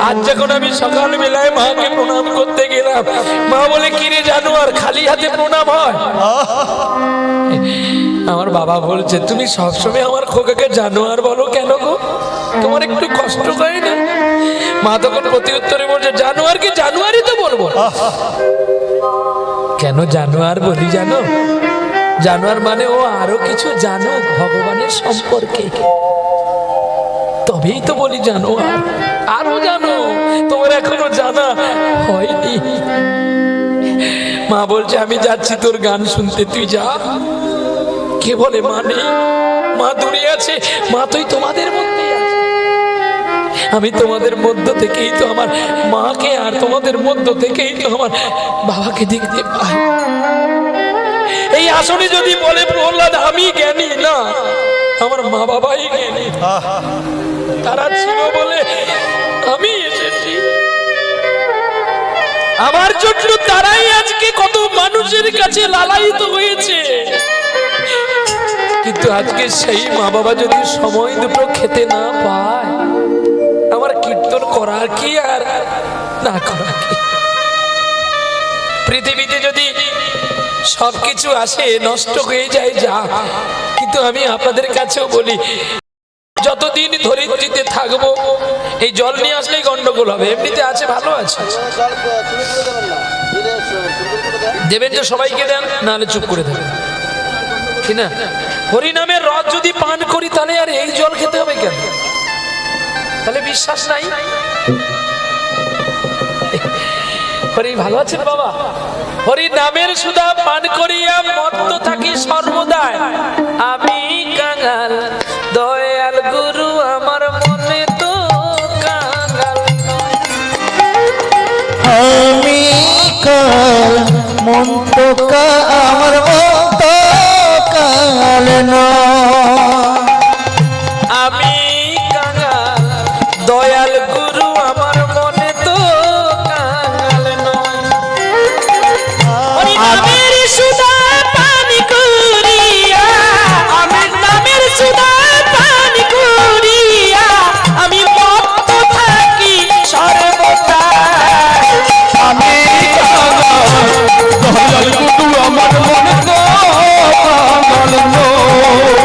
আজ যখন আমি সকাল বেলায় মাকে প্রণাম করতে গেলাম, মা বলে কিরে জানো আর খালি হাতে প্রণাম হয়? আমার বাবা বলছে তুমি সবসময় আমার খোকাকে জানোয়ার বলো কেন গো, তোমার একটু কষ্ট হয় না? মা তখন প্রতি উত্তরে বলছে জানোয়ারকে জানুয়ারি তো বলবো। কেন জানোয়ার বলি জানো? জানোয়ার মানে ও আরো কিছু জানো ভগবানের সম্পর্কে, তবেই তো বলি জানোয়ার। আরো জানো, তোমার এখনো জানা হয়নি। মা বলছে আমি যাচ্ছি তোর গান শুনতে, তুই যা। কে বলে মা নেই? মা দূরে আছে, মা তুই তোমাদের মধ্যেই আছে। আমি তোমাদের মধ্য থেকেই তো আমার মাকে, আর তোমাদের মধ্য থেকেই তো আমার বাবাকে দেখতে পাই। এই আসনে যদি বলে প্রহ্লাদ আমি জ্ঞানী, না, আমার মা বাবাই জ্ঞানী। তারা ছিল বলে আমি এসেছি। আমার জন্য তারাই আজকে কত মানুষের কাছে লালায়িত হয়েছে। কিন্তু আজকে সেই মা বাবা যদি সময় দুটো খেতে না পায়, আমার কীর্তন করার কি আর না করার কি? পৃথিবীতে যদি সবকিছু আসে নষ্ট হয়ে যায় যা, কিন্তু আমি আপনাদের কাছেও বলি যতদিন ধরিত্রীতে থাকবো এই জল নিয়ে আসলেই গন্ডগোল হবে। এমনিতে আছে, ভালো আছে, দেবেন তো সবাইকে দেন, নাহলে চুপ করে দেবেন, ঠিক না? হরিনামের রস যদি পান করি তাহলে আর এই জল খেতে হবে কেন? তাহলে বিশ্বাস নাই? হরি ভালো আছেন বাবা? হরি নামের সুধা পান করিয়া মত্ত থাকি সর্বদাই। আমি কাঙাল দয়াল গুরু আমার মনে তো কাঙাল নয়। আমি কাল মন তো আমার মত কাল নয়। আমি কাঙাল দয়াল গুরু আমার মনে তো কাঙাল নয়। আমের সুধা পান করিয়া, আমের নামের সুধা পান করিয়া আমি মত্ত থাকি সর্বদা। আমি দয়াল গুরু আমার মনে তো পাগল নয়।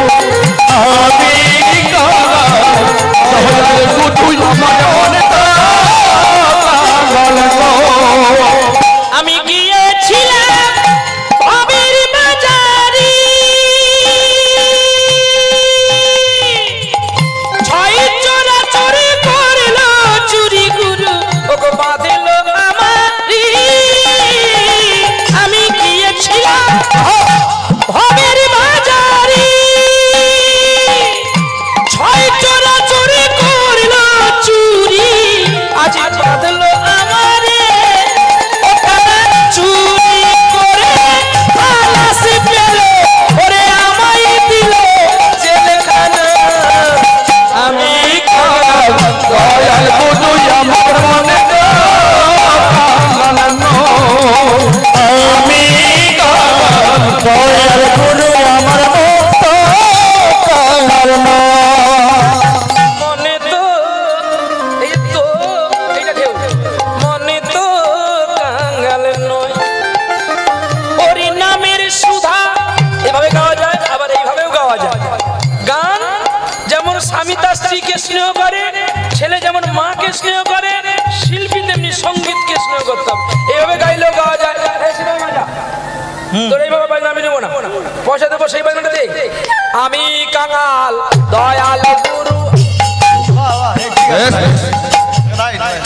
তোর এইভাবে বাজনা আমি নেবো না, পয়সা দেবো সেই বাজনাটা দে। আমি কাঙাল দয়াল গুরু, বাহ বাহ বেশ, বেশ। রাইট রাইট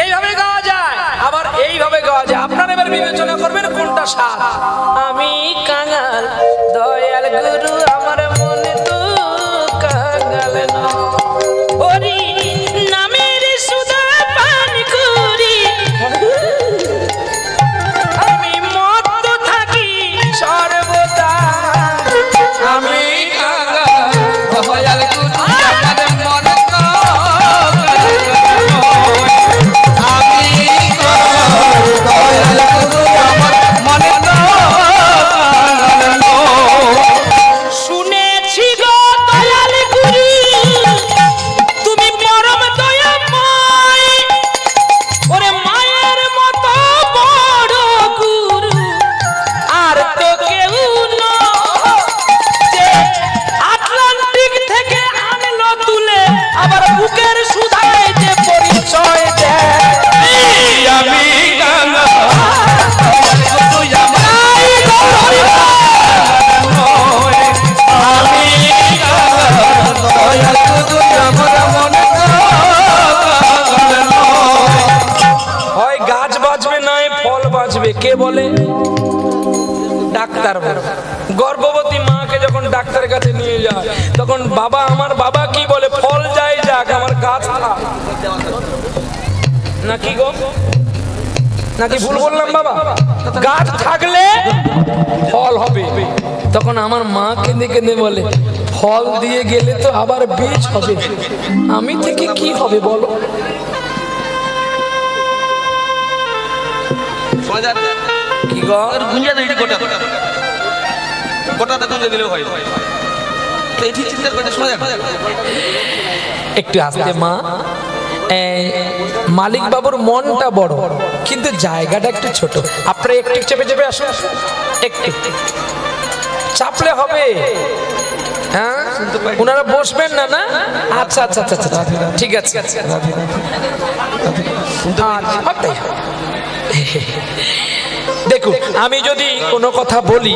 এইভাবে গাওয়া যায়, আবার এইভাবে গাওয়া যায়। আপনারা এবার বিবেচনা করবেন কোনটা স্বাদ। আমি কাঙাল দয়াল গুরু, আমার মনে তো কাঙাল না। হরি নামের সুধা পান করি আমি মত্ত থাকি সর্বদা। আমি কাঙাল দয়াল গুরু, আমার মনে তো শুনেছি গো দয়াল গুরু তুমি পরম দয়াময়, ওরে মায়ের মতো বড় গুরু আর তো কেউ নয়, যে আটলান্টিক থেকে আনলো তুলে আবার বুকের সুধায় যে পরিচয় দেয়। আমি কাঙাল হয় গাছ বাঁচবে নয় ফল বাঁচবে। কে বলে? ডাক্তার বলে। গর্ভবতী মাকে যখন ডাক্তারের কাছে নিয়ে যায় তখন বাবা, আমার বাবা কি বলে? ফল যাই যাক, আমার গাছ থাক। নাকি গো, নাকি ভুল বললাম বাবা? গাছ থাকলে ফল হবে। তখন আমার মা কেঁদে কেঁদে বলে, ফল দিয়ে গেলে তো আবার বীজ হবে, আমি থেকে কি হবে বলো? কি গো? গুঞ্জা তৈরি গোটা গোটাটা গুঞ্জে দিলেও হয়, তো এটি চিন্তা করে শোনা যাবে। একটু আসতে মা। এই মালিক বাবুর মনটা বড় কিন্তু জায়গাটা একটু ছোট। আপনারা একটু চেপে চেপে আসুন, একটু চাপলে হবে। হ্যাঁ, ওনারা বসবেন না না? আচ্ছা আচ্ছা আচ্ছা আচ্ছা, ঠিক আছে। আচ্ছা, তাই। দেখুন, আমি যদি কোনো কথা বলি,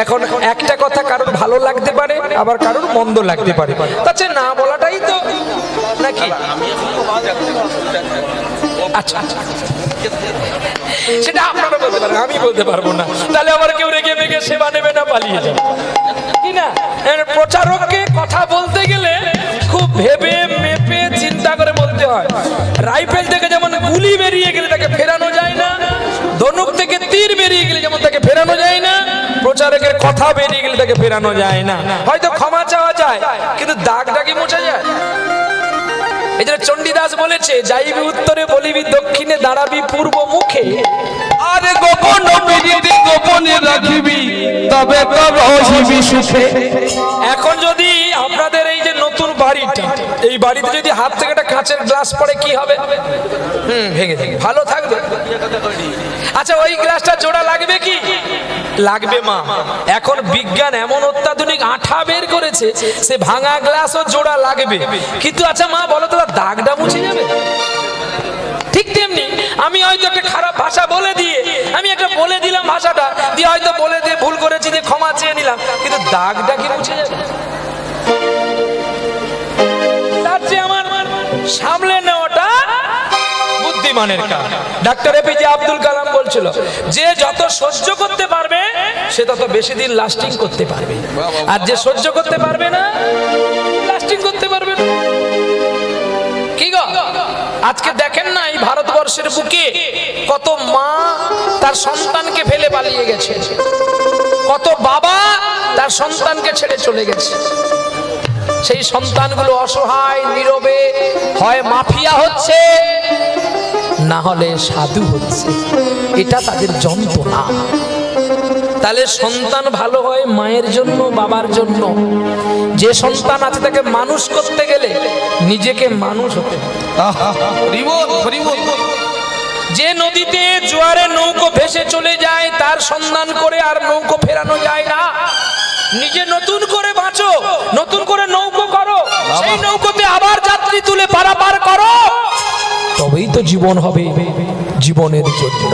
এখন একটা কথা কারোর ভালো লাগতে পারে, আবার কারোর মন্দ লাগতে পারে, তাতে না বলাটাই তো নাকি? আচ্ছা আচ্ছা, সেটা আপনারা বলতে পারেন, আমি বলতে পারবো না। তাহলে আবার কেউ রেগে মেগে সেবা নেবে না, পালিয়ে যাবে কি না? প্রচারককে কথা বলতে গেলে খুব ভেবে মেপে চিন্তা করে বলতে হয়। রাইফেল থেকে যেমন গুলি বেরিয়ে গেলে তাকে ফেরানো যায় না, ধনুক থেকে তীর বেরিয়ে গেলে যেমন তাকে ফেরানো যায় না, প্রচারকের কথা বেরিয়ে গেলে তাকে ফেরানো যায় না। হয়তো ক্ষমা চাওয়া যায় কিন্তু দাগটা কি মোছা যায়? এই জন্য চণ্ডীদাস বলেছে, যাইবি উত্তরে বলিবি দক্ষিণে, দাঁড়াবি পূর্ব মুখে। আরে গোপন বিদিতে গোপনে রাখিবি, তবে তো রহিবি সুখে। এখন যদি আপনাদের এই যে নতুন বাড়িটা, এই বাড়িতে যদি হাত থেকে একটা কাঁচের গ্লাস পড়ে কি হবে? ভেঙে যাবে, ভালো থাকবে। আচ্ছা, ওই গ্লাসটা জোড়া লাগবে কি? লাগবে মা। এখন বিজ্ঞান এমন অত্যাধুনিক আঠা বের করেছে, সে ভাঙা গ্লাসও জোড়া লাগবে। কিন্তু আচ্ছা মা বলো তো, দাগটা মুছে যাবে? ঠিক তেমনি আমি হয়তো একটা খারাপ ভাষা বলে দিয়ে, আমি একটা বলে দিলাম ভাষাটা দিয়ে, হয়তো বলে দিয়ে ভুল করেছি দিয়ে ক্ষমা চেয়ে নিলাম, কিন্তু দাগটা কি মুছে যাবে? তার চেয়ে আমার সামলে নেওয়াটা বুদ্ধিমানের কাজ। ডাক্তার এপিজে আব্দুল কালাম বলছিল, যে যত সহ্য করতে পারবে সে তত বেশি দিন লাস্টিং করতে পারবে, আর যে সহ্য করতে পারবে না লাস্টিং করতে পারবে না। কি গো, আজকে দেখেন না এই ভারতবর্ষের বুকে কত মা তার সন্তানকে ফেলে পালিয়ে গেছে, কত বাবা তার সন্তানকে ছেড়ে চলে গেছে। সেই সন্তানগুলো অসহায় নীরবে হয় মাফিয়া হচ্ছে, না হলে সাধু হচ্ছে। এটা তাদের যন্ত্রণা। তাহলে সন্তান ভালো হয় মায়ের জন্য, বাবার জন্য। যে সন্তান আছে তাকে মানুষ করতে গেলে নিজেকে মানুষ হতে হবে। যে নদীতে জোয়ারে নৌকো ভেসে চলে যায় তার সন্ধান করে আর নৌকো ফেরানো যায় না। নিজে নতুন করে বাঁচো, নতুন করে নৌকো করো, সেই নৌকোতে আবার যাত্রী তুলে পারাপার করো, তবেই তো জীবন হবে জীবনের জন্য।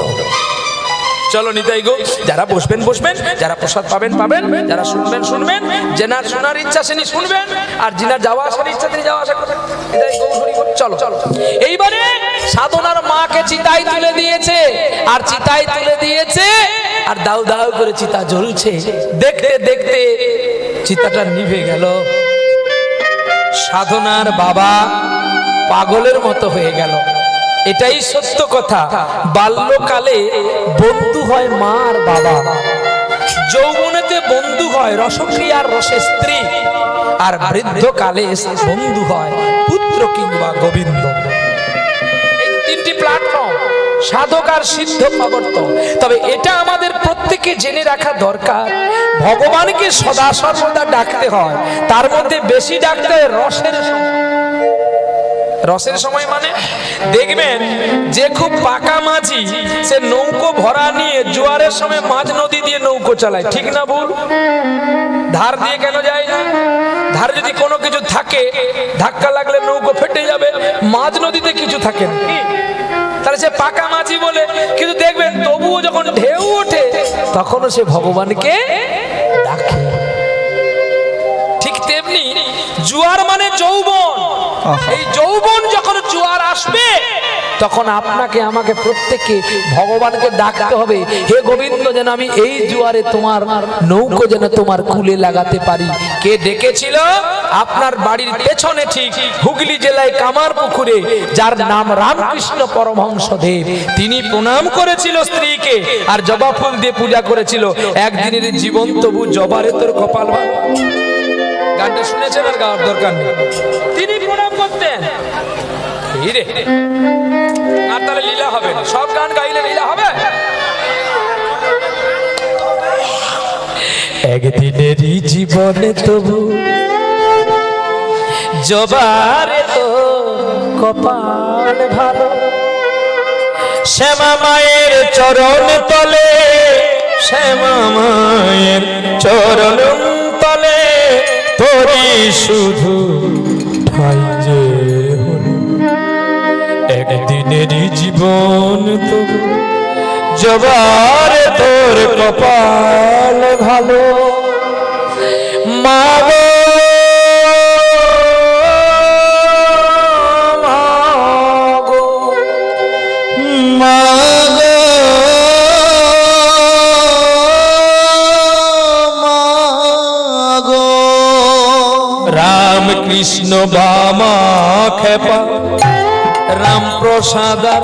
চলো নিতাই গো, যারা বসবেন বসবেন, যারা প্রসাদ পাবেন পাবেন, যারা শুনবেন শুনবেন, যেনার শোনার ইচ্ছা সেনি শুনবেন, আর যিনার যাওয়া আসার ইচ্ছা তিনি যাওয়া আসা করবেন। নিতাই গো, হরি বল। চলো চলো। এইবারে সাধনার মাকে চিতায় তুলে দিয়েছে, আর চিতায় তুলে দিয়েছে, আর দাউ দাউ করে চিতা জ্বলছে। দেখতে দেখতে চিতাটা নিভে গেল। সাধনার বাবা পাগলের মতো হয়ে গেল। এটাই সত্য কথা, বাল্যকালে বন্ধু হয় মা আর বাবা, যৌবনেতে বন্ধু হয় রসক্রিয়ার রসে স্ত্রী, আর বৃদ্ধকালে বন্ধু হয় পুত্র কিংবা গোবিন্দ। এই তিনটি প্ল্যাটফর্ম, সাধক আর সিদ্ধ প্রবর্তক। তবে এটা আমাদের প্রত্যেকে জেনে রাখা দরকার, ভগবানকে সদা সর্বদা ডাকতে হয়, তার মধ্যে বেশি ডাকতে হয় রসের সময়। রসের সময় মানে দেখবেন যে খুব পাকা মাঝি, সে নৌকো ভরা নিয়ে জোয়ারের সময় মাঝ নদী দিয়ে নৌকো চালায়, ঠিক না ভুল? ধার দিয়ে কেন যায় না? ধার যদি কোনো কিছু থাকে, ধাক্কা লাগলে নৌকো ফেটে যাবে, মাঝ নদীতে কিছু থাকে না, তাহলে সে পাকা মাঝি বলে। কিন্তু দেখবেন তবুও যখন ঢেউ ওঠে তখনও সে ভগবানকে ডাকে। ঠিক তেমনি জোয়ার মানে যৌবন, এই যৌবন যখন জোয়ার আসবে তখন আপনাকে আমাকে প্রত্যেককে ভগবানকে ডাকতে হবে, হে গোবিন্দ, যেন আমি এই জোয়ারে তোমার নৌকো যেন তোমার কুলে লাগাতে পারি। কে ডেকেছিল? আপনার বাড়ির পেছনে ঠিক হুগলি জেলায় কামারপুকুরে যার নাম রামকৃষ্ণ পরমহংসদেব, তিনি প্রণাম করেছিল স্ত্রীকে আর জবা ফুল দিয়ে পূজা করেছিল। একদিনের জীবন তবু জবারে তোর কপাল ভালো। গানটা শুনেছেন, আর গাওয়ার দরকার নেই। তিনি প্রণাম করতেন। আর তাহলে লীলা হবে না, সব গান গাইলে লীলা হবে? একদিনেরই জীবনে তবু জবারে তো কপাল ভালো, শ্যামা মায়ের চরণ তলে, শ্যামা মায়ের চরণ তলে তোরে শুধু ঠাই যে হলো। একদিনেরই জীবন তবু জবারে তোর কপাল ভালো। মা গো, মা গো, মা গো, মা গো। রামকৃষ্ণ বামা খেপা, রামপ্রসাদার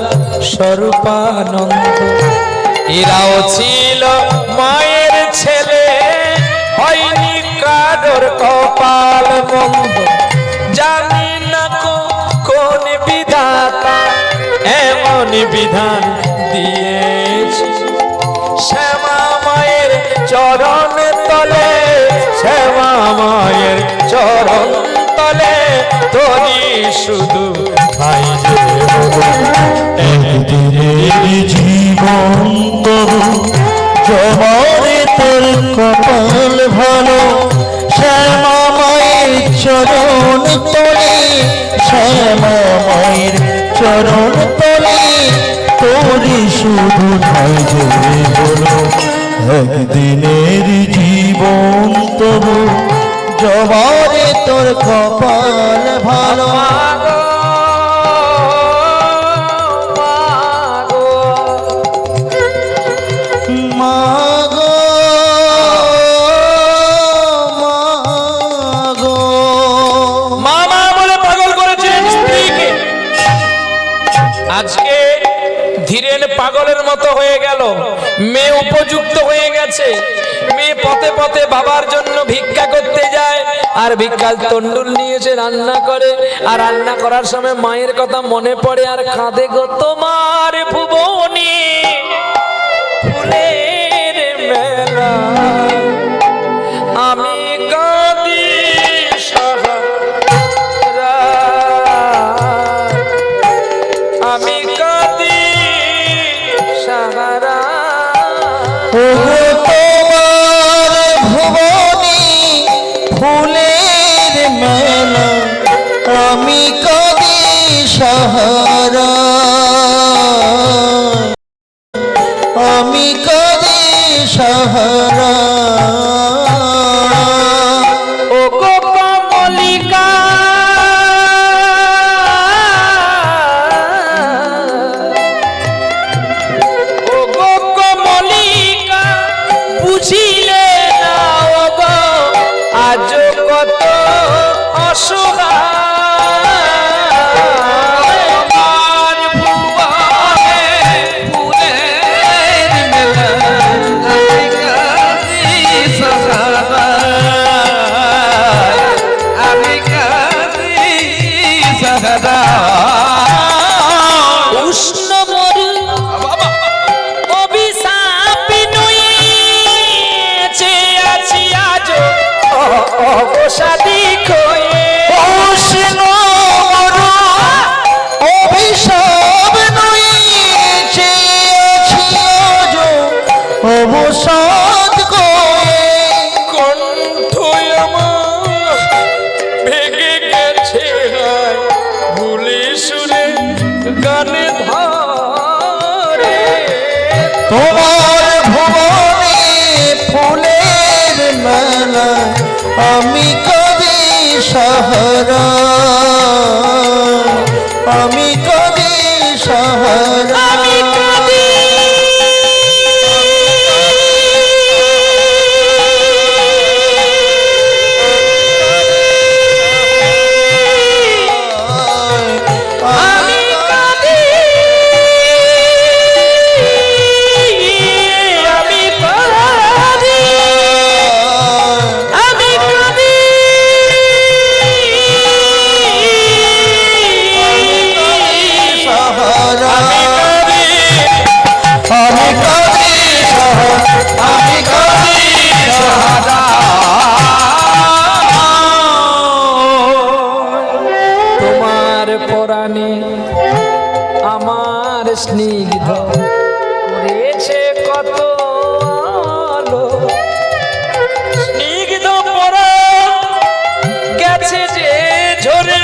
স্বরূপানন্দ, এরাও ছিল মায়ের ছেলে, হয়নি কারোর কপাল বন্ধ। জানি না কোন বিধাতা এমন বিধান দিয়েছে, শ্যামা মায়ের চরণ তলে, শ্যামা মায়ের চরণ তলে তোরি শুধু ঠাই যে হলো। একদিনের জীবন তবু জবারে তোর কপাল ভালো, শ্যামা মায়ের চরণ তলে, শ্যামা মায়ের চরণ তলে তোরে শুধু ঠাই যে হলো। একদিনের জীবন তবু জবারে তোর কপাল ভালো। মা গো, মা গো। মামা বলে পাগল করেছেন স্ত্রীকে। আজকে ধীরেন পাগলের মতো হয়ে গেল, মেয়ে উপযুক্ত হয়ে গেছে, মেয়ে পথে পথে বাবার জন্য ভিক্ষা করতে যায়, আর ভিক্ষার তন্ডুল নিয়ে এসে রান্না করে, আর রান্না করার সময় মায়ের কথা মনে পড়ে আর কাঁদে গো। তোমার ভুবনে ফুলের মেলা, আমি কাঁদি সাহারা, আমি কাঁদি সাহারা। ওগো তোমার ভুবনে ফুলের মেলা, আমি কাঁদি সাহারা, আমি কাঁদি সাহারা ও গো কমলিকা ও গো কমলিকা বুঝিলে না ও গো আজ কত অসহায় আমার ভুবনে ফুলের মেলা আমি কাঁদি সহারায় আমি কাঁদি সহারায় উষ্ণ মরু অভিশাপ নইছে আছি আজ অবসাদী হয়ে উষ্ণ মরু অভিশাপ নইছে আছি আজ অবসাদ কয়ে কণ্ঠ আমার ভেঙে গেছে হায় ভুলি সুরে গানে ধরে তোমার ভুবনে ফুলের মেলা আমি কবি সাহারা আমি কবি সাহারা আমি কাঁদি আমি কাঁদি আমি কাঁদি আমি কাঁদি সাহারা আমি কাঁদি আমি কবি আমি কবি সহারা তোমার পরাণে আমার স্নিগ্ধ করেছে কত আলো স্নিগ্ধ পরাণ গেছে যে ঝরে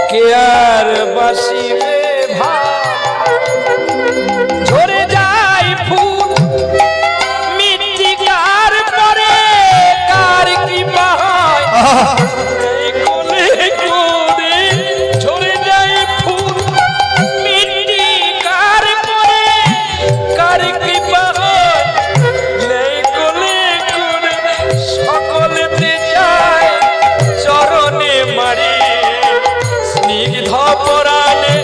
কে আর বাসিবে ঝরে যায় ফুল মৃত্তিকার পরে কার কি পায় এই কোলে কোলে ঝরে যায় ফুল মৃত্তিকার পরে কার কি পায় নেই কোলে কোলে সকলেতে যায় চরণে মারি স্নিগ্ধ পরাণে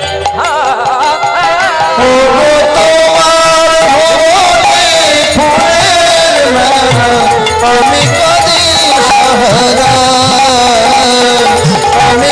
ও তোমার ভুবনে ফুলের মেলা আমি কবি সাহারা আমি